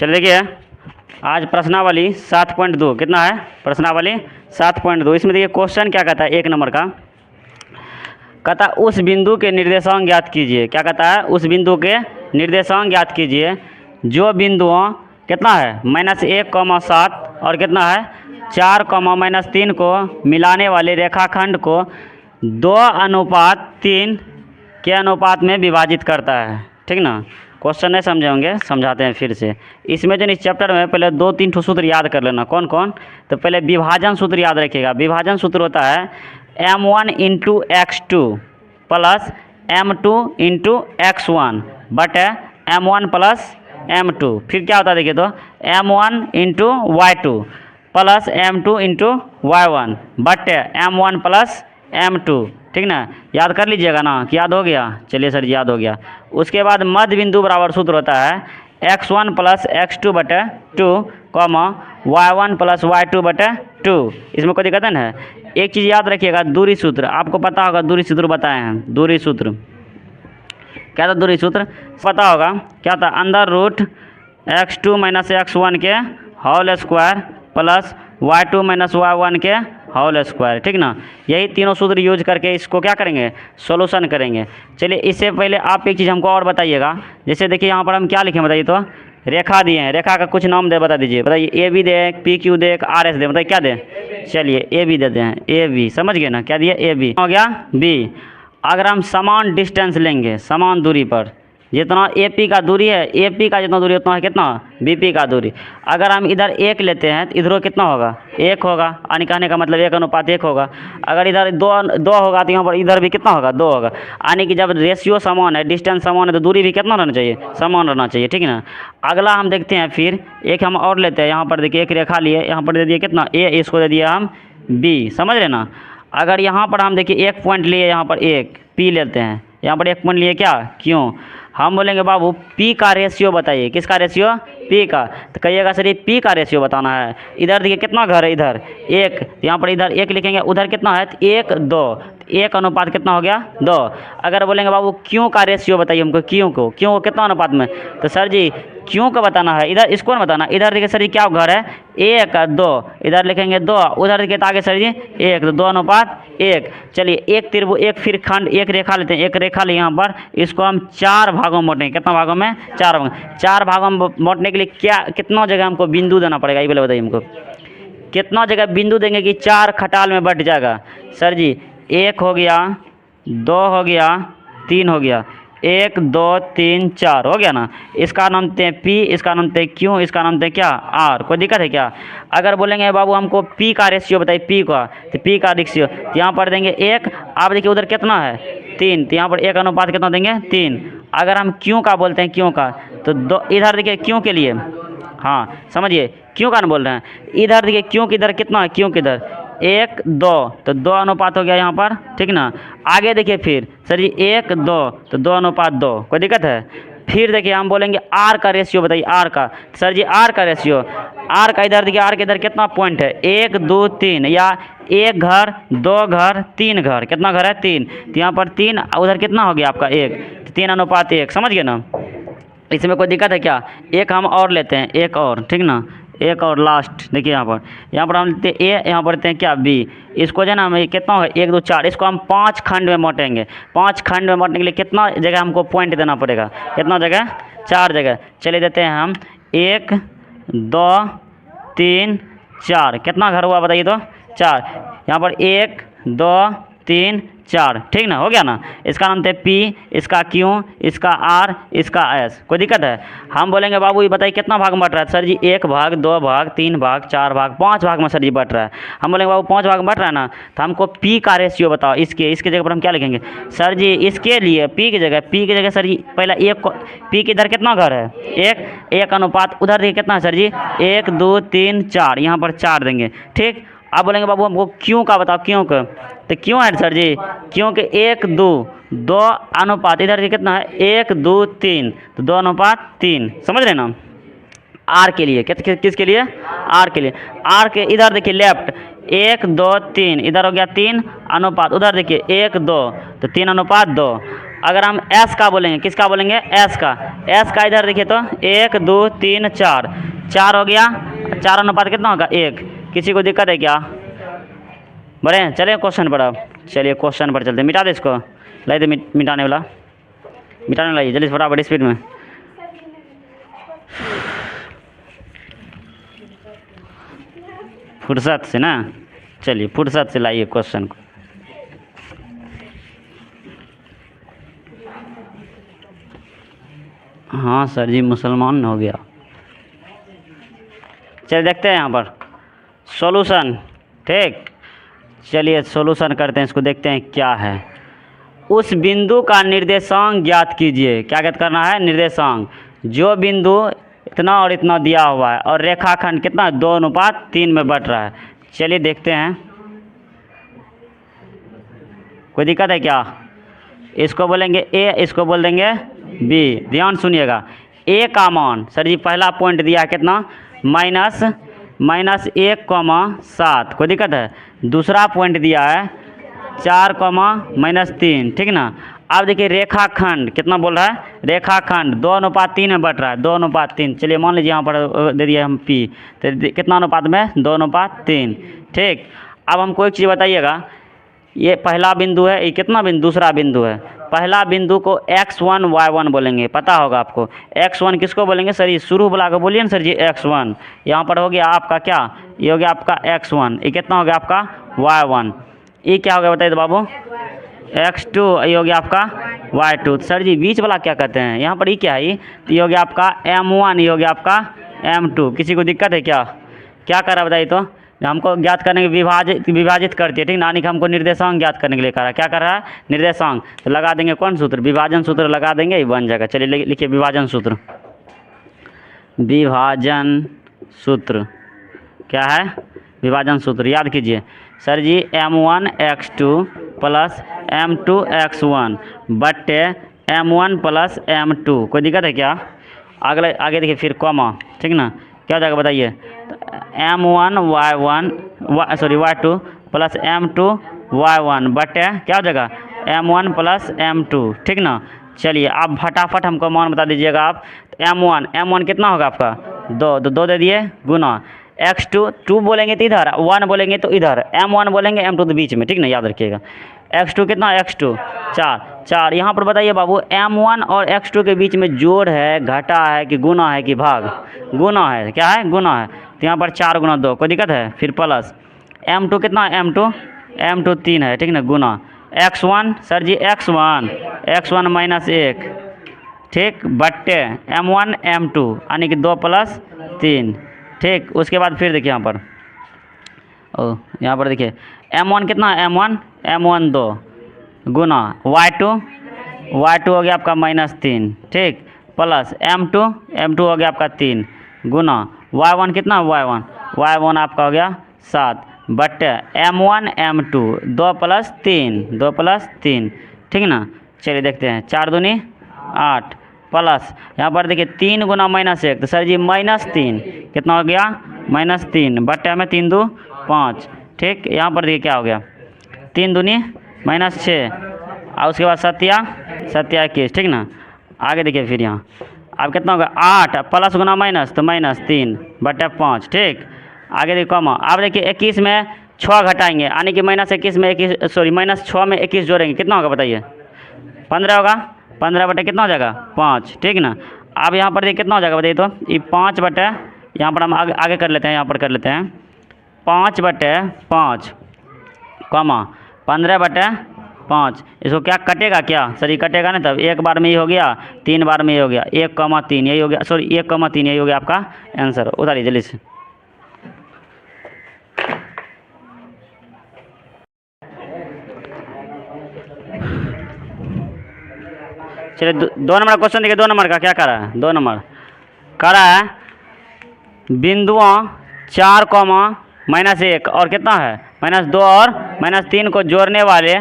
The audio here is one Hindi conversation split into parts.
चलिए देखिए, आज प्रश्नावली 7.2 कितना है, प्रश्नावली 7.2। इसमें देखिए क्वेश्चन क्या कहता है, 1 नंबर का कहता है उस बिंदु के निर्देशांक ज्ञात कीजिए। क्या कहता है, उस बिंदु के निर्देशांक ज्ञात कीजिए जो बिंदुओं कितना है -1, 7 और कितना है 4, -3 को मिलाने वाले रेखाखंड को 2:3 के अनुपात में विभाजित करता है। ठीक ना, क्वेश्चन नहीं समझे होंगे, समझाते हैं फिर से। इसमें जो इस चैप्टर में पहले 2-3 सूत्र याद कर लेना। कौन कौन, तो पहले विभाजन सूत्र याद रखिएगा। विभाजन सूत्र होता है m1 × x2 plus m2 × x1 बटे m1 प्लस m2। फिर क्या होता है देखिए, तो m1 × y2 plus m2 × y1 बटे m1 प्लस m2। ठीक ना, याद कर लीजिएगा ना, कि याद हो गया। चलिए सर याद हो गया। उसके बाद मध्य बिंदु बराबर सूत्र होता है x1 प्लस x2 बटे 2, y1 प्लस y2 बटे 2। इसमें कोई दिक्कत है। एक चीज़ याद रखिएगा, दूरी सूत्र आपको पता होगा, दूरी सूत्र बताए हैं। दूरी सूत्र क्या था, दूरी सूत्र पता होगा क्या था, √x2 - x1 के whole square plus y2 - y1 के होल स्क्वायर। ठीक ना, यही तीनों सूत्र यूज करके इसको क्या करेंगे, सॉल्यूशन करेंगे। चलिए इससे पहले आप एक चीज़ हमको और बताइएगा। जैसे देखिए यहाँ पर हम क्या लिखें बताइए, तो रेखा दिए हैं, रेखा का कुछ नाम दे बता दीजिए। बताइए AB दे, PQ दे, RS दे, बताइए क्या दे। चलिए AB देते हैं, AB समझ गए ना, क्या दिए AB हो गया B। अगर हम समान डिस्टेंस लेंगे, समान दूरी पर जितना AP का दूरी है, AP का जितना दूरी उतना है कितना BP का दूरी। अगर हम इधर 1 लेते हैं तो इधर कितना होगा 1 होगा, यानी कहने का मतलब 1:1 होगा। अगर इधर 2 होगा तो यहाँ पर इधर भी कितना होगा 2 होगा। यानी कि जब रेशियो समान है, डिस्टेंस समान है, तो दूरी भी कितना रहना चाहिए, समान रहना चाहिए। ठीक है ना। अगला हम देखते हैं, फिर एक हम और लेते हैं। यहाँ पर देखिए एक रेखा लिए, यहाँ पर दे दिए कितना A, इसको दे दिया हम B, समझ रहे ना। अगर यहाँ पर हम देखिए 1 पॉइंट लिए, यहाँ पर 1 P लेते हैं, यहाँ पर 1 पॉइंट लिए क्या, क्यों। हम बोलेंगे बाबू P का रेशियो बताइए, किसका रेशियो, P का। तो कहिएगा सर ये P का रेशियो बताना है। इधर देखिए कितना घर है, इधर 1, यहाँ पर इधर 1 लिखेंगे, उधर कितना है 1, 2, 1 अनुपात कितना हो गया 2। अगर बोलेंगे बाबू Q का रेशियो बताइए हमको, Q को कितना अनुपात में, तो सर जी Q का बताना है, इधर इसको ना बताना। इधर देखिए सर जी क्या घर है 1, 2, इधर लिखेंगे 2, उधर देखिए तो आगे सर जी 1, तो 2:1। चलिए एक त्रिभुज, एक फिर खंड, एक रेखा लेते हैं। एक रेखा ले यहाँ पर, इसको हम 4 भागों में बांटेंगे। कितना भागों में, 4 भागों। 4 भागों में बांटने के लिए क्या कितना जगह हमको बिंदु देना पड़ेगा, ये पहले बताइए हमको। कितना जगह बिंदु देंगे कि 4 खटाल में बट जाएगा। सर जी 1 हो गया, 2 हो गया, 3 हो गया, 1, 2, 3, 4 हो गया ना। इसका नाम देते हैं P, इसका नाम देते हैं Q, इसका नाम देते हैं क्या R। कोई दिक्कत है क्या। अगर बोलेंगे बाबू हमको P का रेशियो बताइए, P का, तो P का रेशियो यहाँ पर देंगे 1। आप देखिए उधर कितना है 3, तो यहाँ पर 1 अनुपात कितना देंगे 3। अगर हम Q का बोलते हैं, Q का, तो 2, इधर देखिए Q के लिए, हाँ समझिए Q का ना बोल रहे हैं। इधर देखिए Q की इधर कितना है, Q की इधर 1, 2, तो 2 अनुपात हो गया यहाँ पर। ठीक ना। आगे देखिए फिर सर जी 1, 2, तो 2:2। कोई दिक्कत है। फिर देखिए हम बोलेंगे R का रेशियो बताइए, R का। सर जी R का रेशियो, R का इधर देखिए, R के इधर कितना पॉइंट है 1, 2, 3, या 1 घर, 2 घर, 3 घर। कितना घर है 3, तो यहाँ पर 3, उधर कितना हो गया आपका 1, तो 3:1। समझ गए ना। इसमें कोई दिक्कत है क्या। एक हम और लेते हैं, एक और, ठीक ना, एक और लास्ट देखिए यहाँ पर हम लेते हैं A, यहाँ पर लेते हैं क्या B। इसको जो है ना हमें कितना होगा 1, 2, 4, इसको हम 5 खंड में बांटेंगे। 5 खंड में बांटने के लिए कितना जगह हमको पॉइंट देना पड़ेगा, कितना जगह, 4 जगह। चलिए देते हैं हम 1, 2, 3, 4। कितना घर हुआ बताइए तो 4। यहाँ पर 1, 2, 3, 4। ठीक ना, हो गया ना। इसका नाम थे P, इसका Q, इसका R, इसका S। कोई दिक्कत है। हम बोलेंगे बाबू ये बताइए कितना भाग में बट रहा है। सर जी 1 भाग, 2 भाग, 3 भाग, 4 भाग, 5 भाग में सर जी बट रहा है। हम बोलेंगे बाबू 5 भाग में बट रहा है ना, तो हमको P का रेशियो बताओ। इसके जगह पर हम क्या लिखेंगे। सर जी इसके लिए P की जगह सर जी पहला 1 को, P के इधर कितना घर है 1 अनुपात, उधर देखिए कितना है सर जी 1, 2, 3, 4, यहाँ पर 4 देंगे। ठीक। अब बोलेंगे बाबू हमको Q का बताओ, Q का, तो क्यों है सर जी, क्योंकि 1, 2 अनुपात, इधर कितना है 1, 2, 3, तो 2:3। समझ रहे ना। R के लिए किसके लिए, R के लिए। R के इधर देखिए लेफ्ट 1, 2, 3, इधर हो गया 3 अनुपात, उधर देखिए 1, 2, तो 3:2। अगर हम एस का बोलेंगे, किसका बोलेंगे, एस का, एस का इधर देखिए तो 1 2 3 4, 4 हो गया, 4 अनुपात कितना होगा 1। किसी को दिक्कत है क्या? बढ़े चलिए क्वेश्चन पर, अब चलिए क्वेश्चन पर चलते हैं। मिटा दे इसको, लाई दे मिटाने वाला, मिटाने लाइए जल्दी फटाफट स्पीड में। फुर्सत से ना, चलिए फुर्सत से लाइए क्वेश्चन को। हाँ सर जी मुसलमान हो गया। चलिए देखते हैं यहाँ पर सॉल्यूशन, ठीक। चलिए सॉल्यूशन करते हैं इसको, देखते हैं क्या है। उस बिंदु का निर्देशांक ज्ञात कीजिए। क्या ज्ञात करना है? निर्देशांक। जो बिंदु इतना और इतना दिया हुआ है और रेखाखंड कितना 2:3 में बट रहा है। चलिए देखते हैं, कोई दिक्कत है क्या? इसको बोलेंगे ए, इसको बोल देंगे बी। ध्यान सुनिएगा, ए का मान सर जी पहला पॉइंट दिया है कितना, -1,7। कोई दिक्कत है? दूसरा पॉइंट दिया है 4,-3, ठीक ना। अब देखिए रेखाखंड कितना बोल रहा है, रेखाखंड 2:3 में बट रहा है, 2:3। चलिए मान लीजिए यहाँ पर दे दिया हम पी, तो कितना अनुपात में, 2:3, ठीक। अब हमको एक चीज़ बताइएगा, ये पहला बिंदु है, ये कितना बिंदु, दूसरा बिंदु है। पहला बिंदु को x1 y1 बोलेंगे, पता होगा आपको। x1 किसको बोलेंगे सर? ये शुरू वाला को बोलिए ना सर जी, x1। यहाँ पर हो गया आपका क्या, ये हो गया आपका x1, ये कितना हो गया आपका y1, ये क्या हो गया बताइए तो बाबू, x2, ये हो गया आपका y2। सर जी बीच वाला क्या कहते हैं यहाँ पर, ये क्या है, ये हो गया आपका m1, ये हो गया आपका m2। किसी को दिक्कत है क्या? क्या कर रहा है बताइए तो? हमको ज्ञात करने के विभाजित करती है, ठीक ना, यानी कि हमको निर्देशांक ज्ञात करने के लिए कह रहा है। क्या कर रहा है? निर्देशांक। तो लगा देंगे कौन सूत्र, विभाजन सूत्र लगा देंगे, ये बन जाएगा। चलिए लिखिए विभाजन सूत्र। विभाजन सूत्र क्या है? विभाजन सूत्र याद कीजिए सर जी, m1x2 प्लस m2x1 बट्टे m1 प्लस m2। कोई दिक्कत है क्या? आगे देखिए फिर कॉमा, ठीक ना, क्या हो जाएगा बताइए, m1 y2 plus m2 y1 बटे क्या हो जाएगा, m1 प्लस m2, ठीक ना। चलिए आप फटाफट हमको मान बता दीजिएगा आप। m1 कितना होगा आपका, 2 दे दिए, गुना x2, 2 बोलेंगे तो इधर, 1 बोलेंगे तो इधर, m1 बोलेंगे m2 तो बीच में, ठीक ना, याद रखिएगा। x2 कितना, x2 4। यहाँ पर बताइए बाबू, m1 और x2 के बीच में जोड़ है, घटा है कि गुना है कि भाग? गुना है। क्या है? गुना है। तो यहाँ पर 4 गुना 2, कोई दिक्कत है? फिर प्लस m2 कितना, m2 3 है, ठीक ना, गुना x1 सर जी x1 -1, ठीक, बट्टे m1 m2 यानी कि 2 + 3, ठीक। उसके बाद फिर देखिए यहाँ पर, यहाँ पर देखिए m1 कितना, m1 2 गुना y2 हो गया आपका -3, ठीक, प्लस m2 हो गया आपका 3 गुना y1 कितना, y1 आपका हो गया 7 बट्टे m1 m2 2 + 3, ठीक ना। चलिए देखते हैं, 4 दूनी 8 प्लस यहाँ पर देखिए 3 गुना -1, तो सर जी -3 कितना हो गया, -3 बट्टे में 3 2 5, ठीक। यहाँ पर देखिए क्या हो गया, 3 दूनी -6 और उसके बाद 7 21, ठीक ना। आगे देखिए फिर यहाँ अब कितना होगा, 8 प्लस गुना माइनस तो -3 बटे 5, ठीक। आगे देखिए कॉमा, अब देखिए 21 में 6 घटाएंगे यानी कि -21 में -6 में 21 जोड़ेंगे, कितना होगा बताइए, 15 होगा। 15 बटे कितना हो जाएगा, 5, ठीक ना। अब यहाँ पर देखिए कितना हो जाएगा बताइए तो, ये 5 बटे, यहाँ पर हम आगे कर लेते हैं, यहाँ पर कर लेते हैं 5 बटे 5 कॉमा 15 बटे 5। इसको क्या कटेगा क्या सर, ये कटेगा ना, तब एक बार में ये हो गया, 3 बार में ये हो गया, 1,3 यही हो गया, 1,3 यही हो गया आपका आंसर। उतारिए जल्दी से। चलिए 2 नंबर क्वेश्चन देखिए, 2 नंबर का क्या कर रहा है, 2 नंबर कर रहा है, बिंदुओं 4, -1 और कितना है -2 और -3 को जोड़ने वाले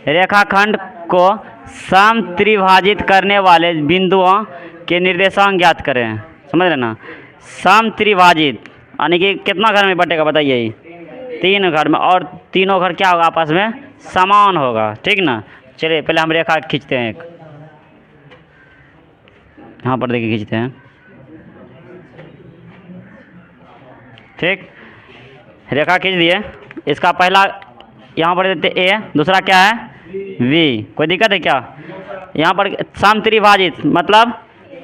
रेखाखंड को समत्रिभाजित करने वाले बिंदुओं के निर्देशांक ज्ञात करें। समझ रहे ना, समत्रिभाजित यानी कि कितना घर में बटेगा बताइए, 3 घर में, और तीनों घर क्या होगा आपस में समान होगा, ठीक ना। चलिए पहले हम रेखा खींचते हैं एक। यहाँ पर देखिए खींचते हैं, ठीक, रेखा खींच दिए। इसका पहला यहाँ पर देते ए, दूसरा क्या है वी, कोई दिक्कत है क्या? यहाँ पर समत्रिभाजित मतलब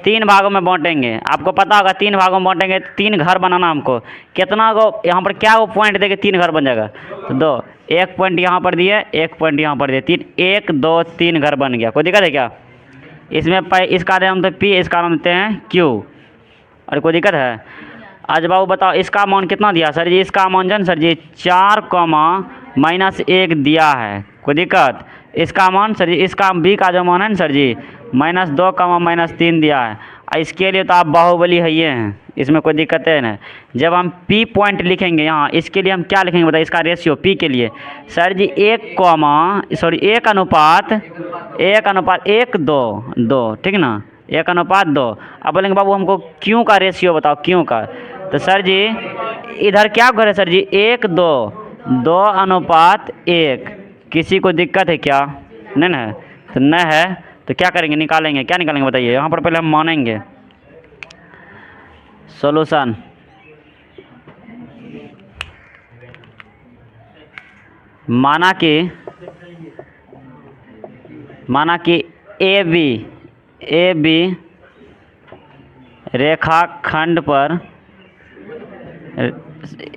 3 भागों में बांटेंगे। आपको पता होगा 3 भागों में बांटेंगे, 3 घर बनाना हमको। कितना को यहाँ पर क्या वो पॉइंट देके 3 घर बन जाएगा? तो 2, 1 पॉइंट यहाँ पर दिए, 1 पॉइंट यहाँ पर दिए, 3, 1 2 3 घर बन गया। कोई दिक्कत है क्या? इसमें इसका नाम तो पी, इसका नाम देते हैं क्यू। और कोई दिक्कत है? आज बाबू बताओ इसका मान कितना दिया सर जी? इसका मान जन सर जी 4, -1 दिया है। कोई दिक्कत? इसका मान सर जी, इसका बी का जो मान है ना सर जी -2, -3 दिया है। और इसके लिए तो आप बाहुबली है ये हैं, इसमें कोई दिक्कत है ना। जब हम पी पॉइंट लिखेंगे यहाँ, इसके लिए हम क्या लिखेंगे बताइए? इसका रेशियो पी के लिए सर जी 1 अनुपात 1 2, ठीक ना, 1:2। अब बोलेंगे बाबू हमको क्यों का रेशियो बताओ, क्यों का? तो सर जी इधर क्या करे सर जी 1 2:1। किसी को दिक्कत है क्या? नहीं ना है, तो न है तो क्या करेंगे? निकालेंगे। क्या निकालेंगे बताइए? यहाँ पर पहले हम मानेंगे सॉल्यूशन। माना कि ए बी रेखाखंड पर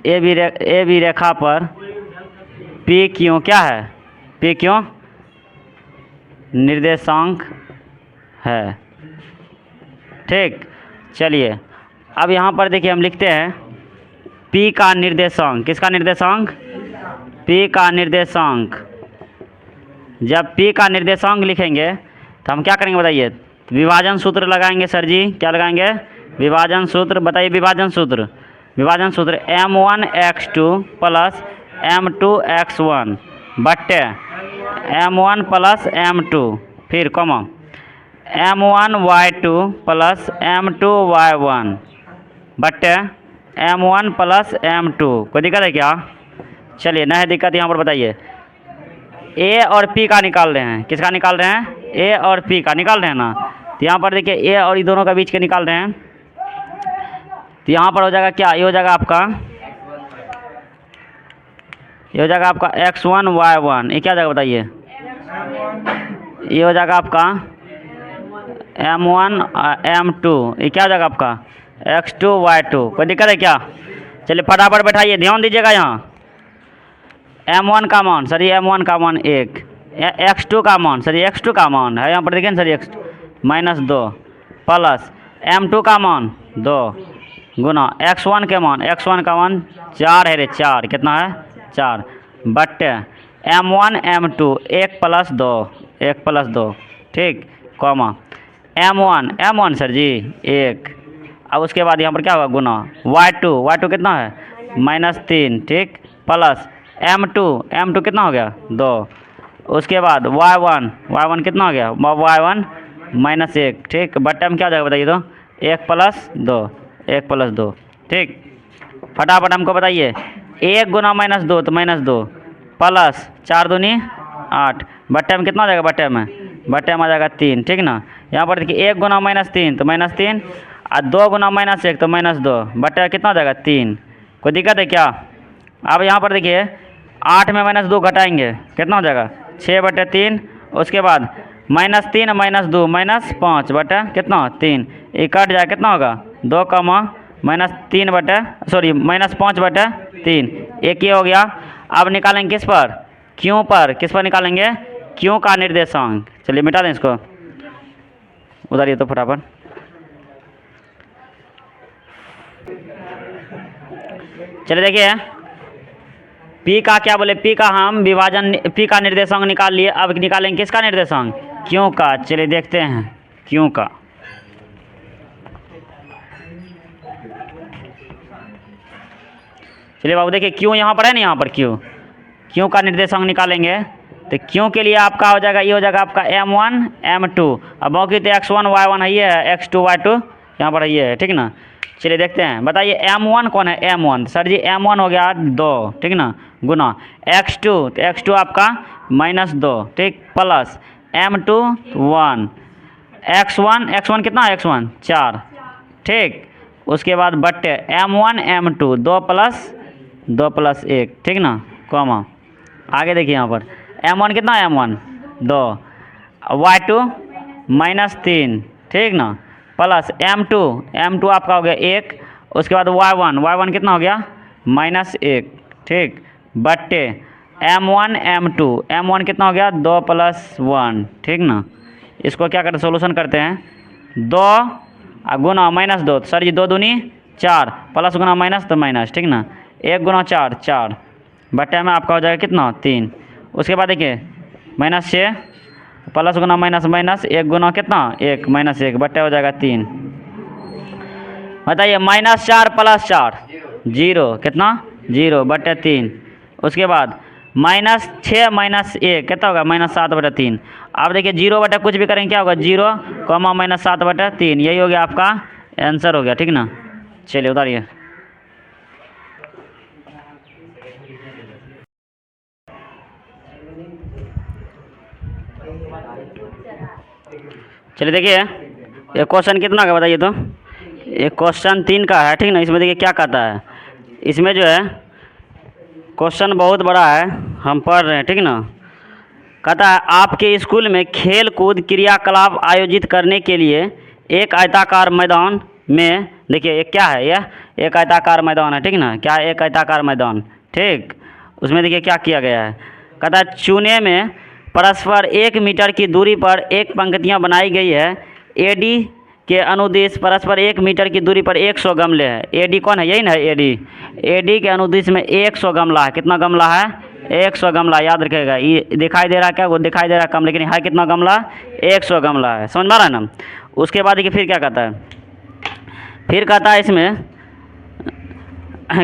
ए बी रेखा पर पी क्यों क्या है? पी क्यों निर्देशांक है। ठीक, चलिए अब यहाँ पर देखिए हम लिखते हैं पी का निर्देशांक। किसका निर्देशांक? पी का निर्देशांक। जब पी का निर्देशांक लिखेंगे तो हम क्या करेंगे बताइए? विभाजन सूत्र लगाएंगे सर जी। क्या लगाएंगे? विभाजन सूत्र। बताइए विभाजन सूत्र। विभाजन सूत्र m1x2 + m2x1 बट्टे m1 + m2, फिर कॉमा m1y2 + m2y1 बट्टे m1 + m2। कोई दिक्कत है क्या? चलिए नहीं दिक्कत। यहाँ पर बताइए ए और पी का निकाल रहे हैं। किसका निकाल रहे हैं? ए और पी का निकाल रहे हैं ना। तो यहाँ पर देखिए ए और ये दोनों का बीच के निकाल रहे हैं। तो यहाँ पर हो जाएगा क्या? ये हो जाएगा आपका, ये हो जाएगा आपका x1 y1। ये क्या जाएगा बताइए? ये हो जाएगा आपका m1 m2। ये क्या हो जाएगा आपका x2 y2। कोई दिक्कत है क्या? चलिए फटाफट बैठाइए, ध्यान दीजिएगा। यहाँ m1 का मान सर ये m1 का मान 1, x2 का मान सर ये x2 का मान है, यहाँ पर देखिए सर x -2 प्लस m2 का मान 2 गुना x1 का मान 4 है रे, 4 कितना है 4 बट्टे m1 m2 1 + 2 ठीक, कॉमा m1 सर जी 1। अब उसके बाद यहाँ पर क्या होगा? गुना y2 कितना है -3, ठीक, प्लस m2 कितना हो गया 2। उसके बाद y1 कितना हो गया? y1 -1, ठीक, बट्टे में क्या हो जाएगा बताइए? तो 1 + 2, ठीक। फटाफट हमको बताइए 1 गुना -2 तो -2 प्लस 4 दूनी 8 बट्टे में कितना हो जाएगा? बट्टे में आ जाएगा 3, ठीक ना। यहाँ पर देखिए 1 गुना -3 तो -3 और 2 गुना -1 तो -2 बट्टे में कितना हो जाएगा 3। कोई दिक्कत है क्या? अब यहाँ पर देखिए 8 में -2 घटाएंगे कितना हो जाएगा 6/3। उसके बाद -3 -2 -5 बटे कितना 3। ये कट जाए कितना होगा 2, -5/3। एक ये हो गया। अब निकालेंगे किस पर? क्यों पर। किस पर निकालेंगे? क्यों का निर्देशांक। चलिए मिटा दें इसको, उधर तो फटाफट। चलिए देखिए पी का क्या बोले? पी का हम विभाजन, पी का निर्देशांक निकाल लिए। अब निकालेंगे किसका निर्देशांक? क्यों का। चलिए देखते हैं क्यों का। चलिए बाबू देखिए क्यों यहाँ पर है ना, यहाँ पर क्यों का निर्देशांक निकालेंगे। तो क्यों के लिए आपका हो जाएगा, ये हो जाएगा आपका m1 m2। अब बाकी तो x1 y1 है, ये है x2 y2 यहाँ पर ये है, ठीक ना। चलिए देखते हैं, बताइए m1 कौन है? m1 सर जी m1 हो गया 2, ठीक ना, गुना x2 तो x2 आपका -2, ठीक, प्लस m2 1 x1 कितना x1 4, ठीक। उसके बाद बट्टे m1 m2 2 प्लस 1, ठीक ना, कॉमा। आगे देखिए यहाँ पर m1 कितना m1 2, y2 -3, ठीक ना, प्लस m2 आपका हो गया 1। उसके बाद y1 कितना हो गया -1, ठीक, बट्टे m1 m2 कितना हो गया 2 + 1, ठीक ना। इसको क्या करते सोल्यूशन करते हैं 2 गुना -2, तो सर जी 2 दूनी 4, प्लस गुना माइनस तो माइनस, ठीक ना, 1 गुना 4 4, बट्टे में आपका हो जाएगा कितना 3। उसके बाद देखिए -6 प्लस गुना माइनस माइनस, 1 गुना कितना 1 -1, बट्टे हो जाएगा 3। बताइए -4 + 4 0, कितना 0, बट्टे 3। उसके बाद -6 -1 कितना होगा -7/3। अब देखिए 0 कुछ भी करेंगे क्या होगा 0, -7/3, यही हो गया आपका आंसर हो गया, ठीक ना। चलिए उतारिए। चलिए देखिए ये क्वेश्चन कितना का बताइए तो, ये क्वेश्चन 3 का है, ठीक ना। इसमें देखिए क्या कहता है, इसमें जो है क्वेश्चन बहुत बड़ा है, हम पढ़ रहे हैं, ठीक ना। कहता है आपके स्कूल में खेल कूद क्रियाकलाप आयोजित करने के लिए एक आयताकार मैदान में, देखिए एक क्या है, यह एक आयताकार मैदान है, ठीक ना, क्या है एक आयताकार मैदान, ठीक। उसमें देखिए क्या किया गया है, कहता है चूने में परस्पर 1 मीटर की दूरी पर एक पंक्तियाँ बनाई गई है। एडी के अनुदिश परस्पर 1 मीटर की दूरी पर 100 गमले हैं। एडी कौन है, यही ना एडी। एडी के अनुदिश में 100 गमला है, कितना गमला है 100 गमला, याद रखेगा। ये दिखाई दे रहा है क्या, वो दिखाई दे रहा है कम, लेकिन है कितना गमला 100 गमला है, समझ में आ रहा है ना। उसके बाद देखिए फिर क्या कहता है, फिर कहता है इसमें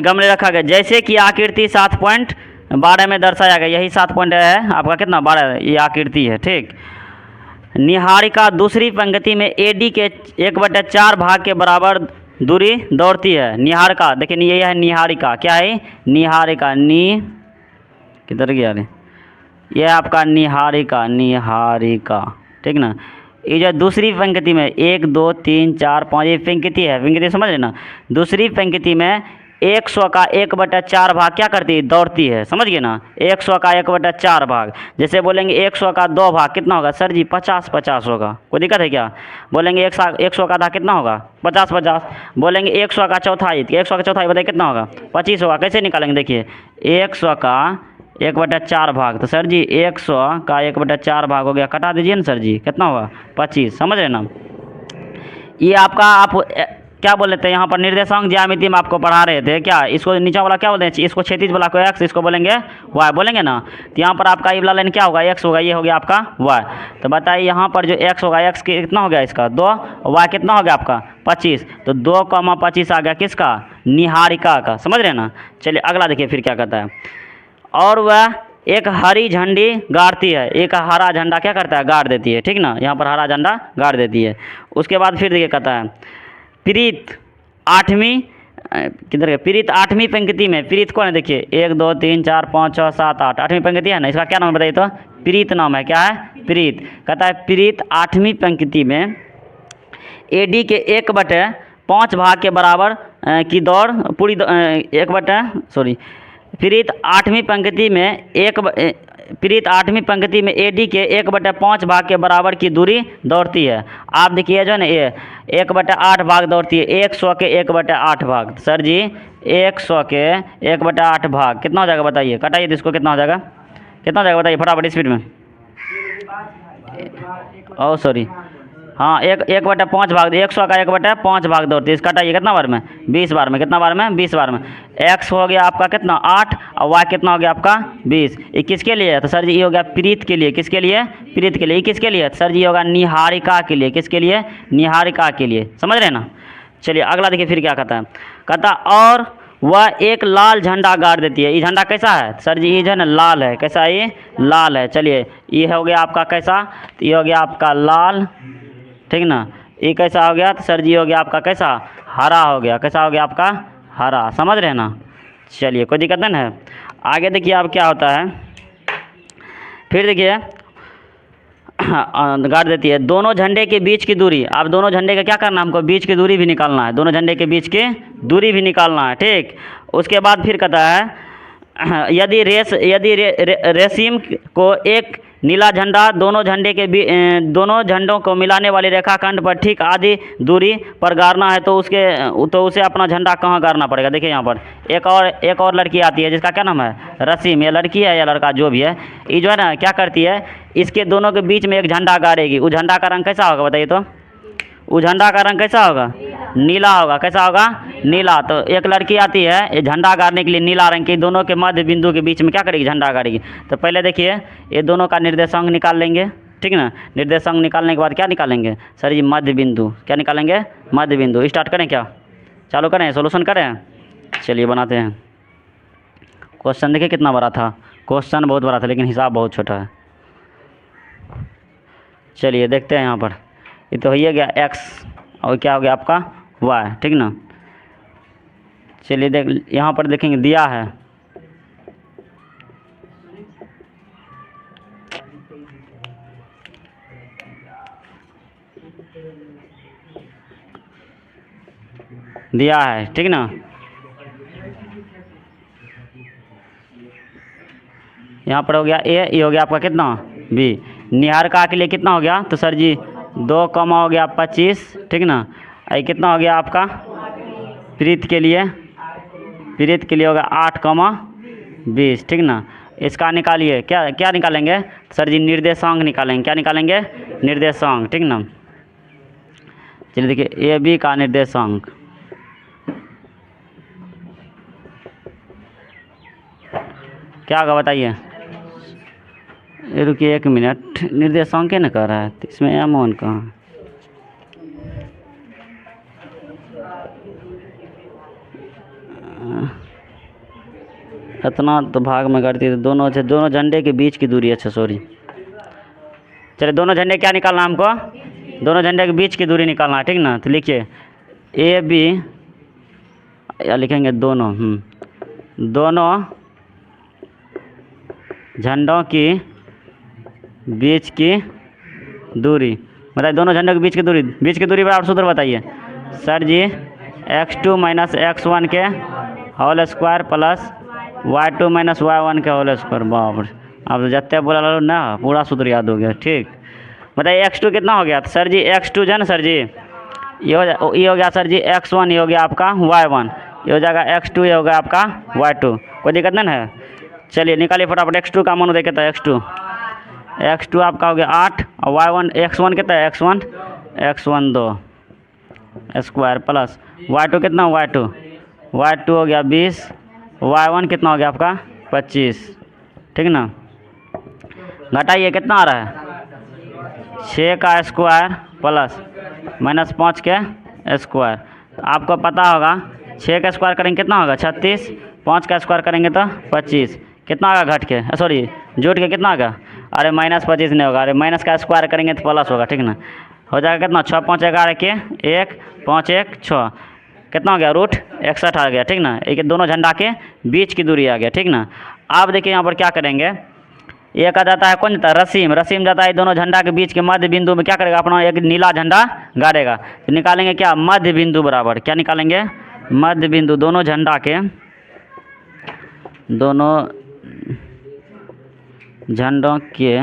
गमले रखा गया जैसे कि आकृति 7.12 में दर्शाया गया, यही 7 पॉइंट है आपका कितना 12, ये आकृति है, ठीक। निहारिका दूसरी पंक्ति में एडी के 1/4 भाग के बराबर दूरी दौड़ती है। निहारिका देखिए ये है निहारिका, क्या है निहारिका, किधर गया रे, ये आपका निहारिका, ठीक ना। ये जो दूसरी पंक्ति में 1 2 3 4 5 ये पंक्ति है, पंक्ति समझ रहे ना। दूसरी पंक्ति में 100 का 1/4 भाग क्या करती है दौड़ती है, समझ गए ना। 100 का 1/4 भाग, जैसे बोलेंगे 100 का 2 भाग कितना होगा सर जी 50 होगा, कोई दिक्कत है क्या। बोलेंगे 100 का आधा कितना होगा 50, बोलेंगे 100 का चौथाई, 100 का चौथाई बताइए कितना होगा 25 होगा। कैसे निकालेंगे, देखिए 100 का 1/4 भाग, तो सर जी 100 का 1/4 भाग हो गया, कटा दीजिए ना सर जी, कितना होगा 25, समझ रहे ना। ये आपका आप क्या बोल रहे थे यहाँ पर निर्देशांक ज्यामिति में आपको पढ़ा रहे थे क्या, इसको नीचे वाला क्या बोलते हैं, इसको क्षैतिज वाला को एक्स, इसको बोलेंगे वाई, बोलेंगे ना। तो यहाँ पर आपका ये वाला लाइन क्या होगा एक्स होगा, ये हो गया आपका वाई। तो बताइए यहाँ पर जो एक्स होगा, एक्स कितना हो गया इसका 2, वाई कितना हो गया आपका 25, तो 2,25 आ गया किसका निहारिका का, समझ रहे ना। चलिए अगला देखिए फिर क्या कहता है, और वह एक हरी झंडी गाड़ती है, एक हरा झंडा क्या करता है गाड़ देती है, ठीक ना, यहाँ पर हरा झंडा गाड़ देती है। उसके बाद फिर देखिए कहता है प्रीत 8वीं किधर गया, प्रीत 8वीं पंक्ति में, प्रीत कौन है देखिए 1 2 3 4 5 6 7 8, 8वीं पंक्ति है ना, इसका क्या नाम बताइए तो प्रीत नाम है, क्या है प्रीत। कहता है प्रीत 8वीं पंक्ति में एडी के 1/5 भाग के बराबर की दौड़ पूरी प्रीत 8वीं पंक्ति में प्रीत 8वीं पंक्ति में एडी के 1/5 भाग के बराबर की दूरी दौड़ती है। आप देखिए जो है ना ये 1/8 भाग दौड़ती है, 100 के 1/8 भाग, सर जी 100 के 1/8 भाग कितना हो जाएगा बताइए, कटाइए तो इसको कितना हो जाएगा, कितना हो जाएगा बताइए फटाफट स्पीड में। ओ सॉरी हाँ 1/5 भाग, 100 का 1/5 भाग दौड़ती है, इसका कटाइए कितना बार में 20 बार में, कितना बार में 20 बार में। एक्स हो गया आपका कितना 8 और वाई कितना हो गया आपका 20। ये किसके लिए है तो सर जी ये हो गया प्रीत के लिए, किसके लिए प्रीत के लिए। ये किसके लिए सर जी ये होगा निहारिका के लिए, किसके लिए निहारिका के लिए, समझ रहे ना। चलिए अगला देखिए फिर क्या कहता है, कहता और वह एक लाल झंडा गाड़ देती है। ये झंडा कैसा है सर जी, ये जो है ना लाल है, कैसा है ये लाल है। चलिए ये हो गया आपका कैसा, तो ये हो गया आपका लाल, ठीक ना। ये कैसा हो गया तो सर जी हो गया आपका कैसा हरा हो गया, कैसा हो गया आपका हरा, समझ रहे हैं ना। चलिए कोई दिक्कत नहीं है। आगे देखिए अब क्या होता है, फिर देखिए गाड़ देती है। दोनों झंडे के बीच की दूरी, अब दोनों झंडे का क्या करना है हमको, बीच की दूरी भी निकालना है, दोनों झंडे के बीच की दूरी भी निकालना है, ठीक। उसके बाद फिर कहता है यदि रेसिम को एक नीला झंडा दोनों झंडे के दोनों झंडों को मिलाने वाली रेखाखंड पर ठीक आधी दूरी पर गाड़ना है, तो उसे अपना झंडा कहाँ गाड़ना पड़ेगा। देखिए यहाँ पर एक और लड़की आती है जिसका क्या नाम है, रसीम। ये लड़की है या लड़का जो भी है, ये जो है ना क्या करती है, इसके दोनों के बीच में एक झंडा गाड़ेगी। उस झंडा का रंग कैसा होगा बताइए तो, उस झंडा का रंग कैसा होगा, नीला होगा। कैसा होगा, नीला। तो एक लड़की आती है ये झंडा गाड़ने के लिए नीला रंग की, दोनों के मध्य बिंदु के बीच में क्या करेगी, झंडा गाड़ेगी। तो पहले देखिए ये दोनों का निर्देशांक निकाल लेंगे, ठीक ना। निर्देशांक निकालने के बाद क्या निकालेंगे सर जी, मध्य बिंदु। क्या निकालेंगे, मध्य बिंदु। स्टार्ट करें, क्या चालू करें, सोल्यूशन करें। चलिए बनाते हैं। क्वेश्चन देखिए कितना बड़ा था, क्वेश्चन बहुत बड़ा था लेकिन हिसाब बहुत छोटा है। चलिए देखते हैं यहाँ पर, ये तो हो ही गया x और क्या हो गया आपका y, ठीक ना। चलिए देख यहाँ पर देखेंगे दिया है ठीक ना। यहाँ पर हो गया a, ये हो गया आपका कितना b। निहारिका के लिए कितना हो गया, तो सर जी 2 कमा हो गया 25, ठीक ना। ये कितना हो गया आपका प्रीत के लिए होगा 8 कमा 20, ठीक ना। इसका निकालिए, क्या निकालेंगे सर जी, निर्देशांक निकालेंगे। क्या निकालेंगे, निर्देशांक, ठीक ना। चलिए देखिए ए बी का निर्देशांक क्या होगा बताइए। रुकिए 1 मिनट, निर्देशांक न कर रहा है तो इसमें एम1 कहाँ है। इतना तो भाग में करती है, दोनों झंडे के बीच की दूरी। अच्छा सॉरी, चलिए दोनों झंडे क्या निकालना हमको, दोनों झंडे के बीच की दूरी निकालना है, ठीक ना। तो लिखिए ए बी, या लिखेंगे दोनों दोनों झंडों की बीच की दूरी। बताइए दोनों झंडों के बीच की दूरी बराबर सूत्र बताइए सर जी, x2 माइनस x1 के whole square plus y2 minus y1 के होल स्क्वायर। बाप रे, आप तो जत्ते बोला लो ना पूरा सूत्र याद हो गया, ठीक। बताइए x2 कितना हो गया, तो सर जी x2 जो है ना सर जी, ये हो गया सर जी x1, ये हो गया आपका y1, ये हो जाएगा x2, ये हो गया आपका y2। कोई दिक्कत नहीं है। चलिए निकालिए फटाफट x2 का मान देखे तो x2 आपका हो गया 8 और y1 x1 कितना है, x1 2 स्क्वायर प्लस y2 कितना, y2 हो गया 20, y1 कितना हो गया आपका 25, ठीक ना। घटाइए कितना आ रहा है, 6 का स्क्वायर प्लस माइनस 5 के स्क्वायर। आपको पता होगा 6 का स्क्वायर करेंगे कितना होगा 36, 5 का स्क्वायर करेंगे तो 25, कितना होगा घट के, सॉरी जोड़ के कितना होगा, अरे माइनस 25 नहीं होगा, अरे माइनस का स्क्वायर करेंगे तो प्लस होगा, ठीक ना। हो जाएगा कितना, 6 5 11 के 1 5 1 6, कितना हो गया रूट 61 आ गया, ठीक ना। एक दोनों झंडा के बीच की दूरी आ गया, ठीक ना। आप देखिए यहाँ पर क्या करेंगे, एक आ जाता है कौन जाता है, रसीम जाता है दोनों झंडा के बीच के मध्य बिंदु में क्या करेगा, अपना एक नीला झंडा गाड़ेगा। तो निकालेंगे क्या, मध्य बिंदु बराबर, क्या निकालेंगे, मध्य बिंदु। दोनों झंडा के झंडों के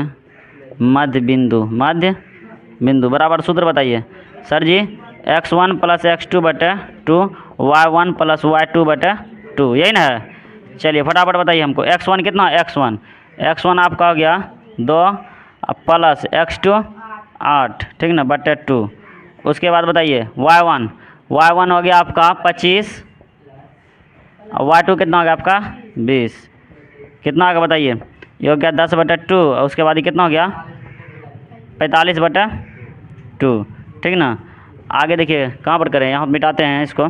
मध्य बिंदु बराबर सूत्र बताइए सर जी, x1 प्लस x2 बटे 2 y1 प्लस y2 बटे 2, यही ना है। चलिए फटाफट बताइए हमको x1 कितना, x1 आपका हो गया 2 प्लस x2 8, ठीक ना, बटे 2। उसके बाद बताइए y1 हो गया आपका 25 और y2 कितना हो गया आपका 20, कितना आ गया बताइए, ये हो गया 10 बटे 2 और उसके बाद ये कितना हो गया 45 बटे 2, ठीक ना। आगे देखिए कहाँ पर करें, यहाँ मिटाते हैं, इसको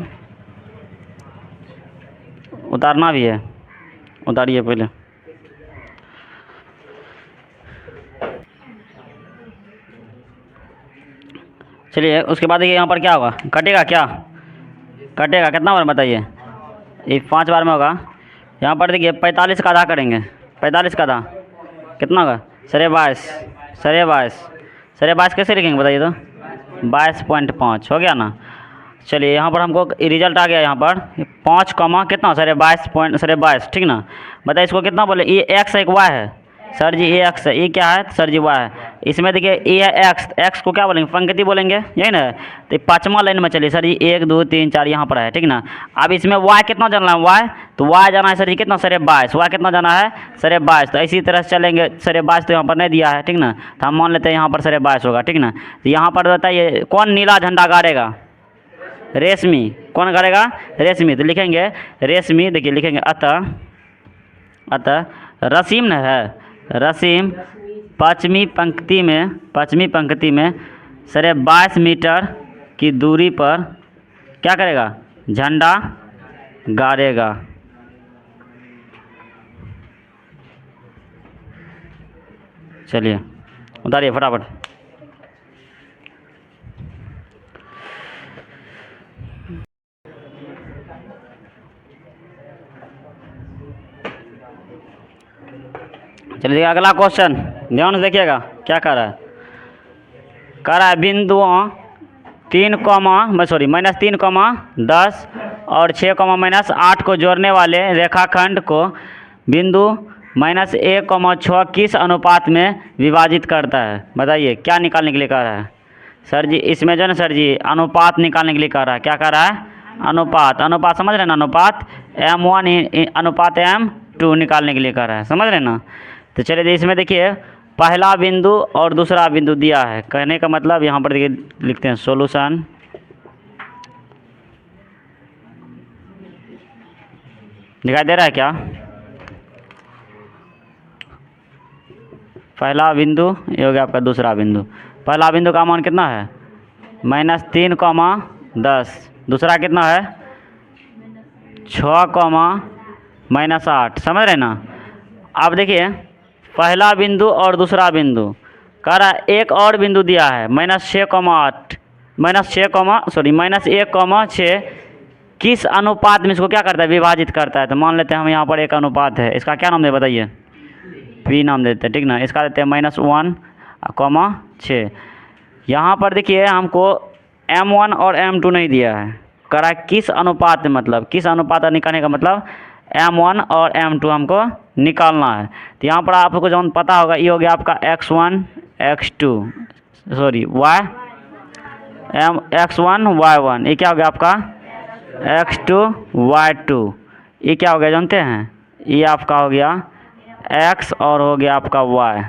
उतारना भी है, उतारिए पहले। चलिए उसके बाद देखिए यहाँ पर क्या होगा, कटेगा कितना बार बताइए, ये 5 बार में होगा। यहाँ पर देखिए 45 का आधा करेंगे, 45 का आधा कितना होगा, 22 सर ये 22 कैसे लिखेंगे बताइए तो? 22.5 हो गया ना। चलिए यहाँ पर हमको रिजल्ट आ गया यहाँ पर 5 कॉमा कितना सर, 22, ठीक ना। बताइए इसको कितना बोले, ये एक्स एक वाई है सर जी, ये एक्स है, ये क्या है सर जी वाई है। इसमें देखिए ये है एक्स, एक्स को क्या बोलेंगे, पंक्ति बोलेंगे, यही ना। तो 5वां लाइन में चलिए सर जी, 1 2 3 4 यहाँ पर है, ठीक ना। अब इसमें वाई कितना जाना है, वाई तो वाई जाना है सर जी कितना, सर 22, वाई कितना जाना है सर 22। तो इसी तरह से चलेंगे, सर 22 तो यहाँ पर नहीं दिया है, ठीक ना। तो हम मान लेते हैं यहाँ पर सर 22 होगा, ठीक ना। तो यहाँ पर बताइए कौन नीला झंडा गाड़ेगा, रेशमी, कौन गाड़ेगा, रेशमी। तो लिखेंगे रेशमी, देखिए लिखेंगे अतः रसीम न है, रसीम पाँचवीं पंक्ति में सर 22 मीटर की दूरी पर क्या करेगा, झंडा गाड़ेगा। चलिए उतारिए फटाफट। चलिए अगला क्वेश्चन ध्यान से देखिएगा क्या कर रहा है। कह रहा है बिंदुओं 3,-10 और 6,-8 को जोड़ने वाले रेखाखंड को बिंदु -1,6 किस अनुपात में विभाजित करता है। बताइए क्या निकालने के लिए कह रहा है सर जी। इसमें जो ना सर जी अनुपात निकालने के लिए कह रहा है, क्या कह रहा है, अनुपात। अनुपात समझ रहे हैं ना, अनुपात M1 अनुपात M2 निकालने के लिए कह रहा है, समझ रहे हैं ना। तो चलिए इसमें देखिए पहला बिंदु और दूसरा बिंदु दिया है, कहने का मतलब यहाँ पर देखिए लिखते हैं सॉल्यूशन। दिखाई दे रहा है क्या, पहला बिंदु ये हो गया आपका दूसरा बिंदु। पहला बिंदु का मान कितना है -3,10, दूसरा कितना है 6,-8, समझ रहे ना। अब देखिए पहला बिंदु और दूसरा बिंदु कह रहा है, एक और बिंदु दिया है -6,8 -1,6 किस अनुपात में इसको क्या करता है, विभाजित करता है। तो मान लेते हैं हम यहाँ पर एक अनुपात है, इसका क्या नाम दे बताइए, P नाम देते हैं, ठीक ना। इसका देते हैं -1,6। यहाँ पर देखिए हमको M1 और M2 नहीं दिया है, कह रहा है किस अनुपात में, मतलब किस अनुपात निकालने का मतलब M1 और M2 हमको निकालना है। तो यहाँ पर आपको जो पता होगा ये हो गया आपका X1 X2 sorry X1 Y1, ये क्या हो गया आपका X2 Y2, ये क्या हो गया जानते हैं, ये आपका हो गया X और हो गया आपका Y।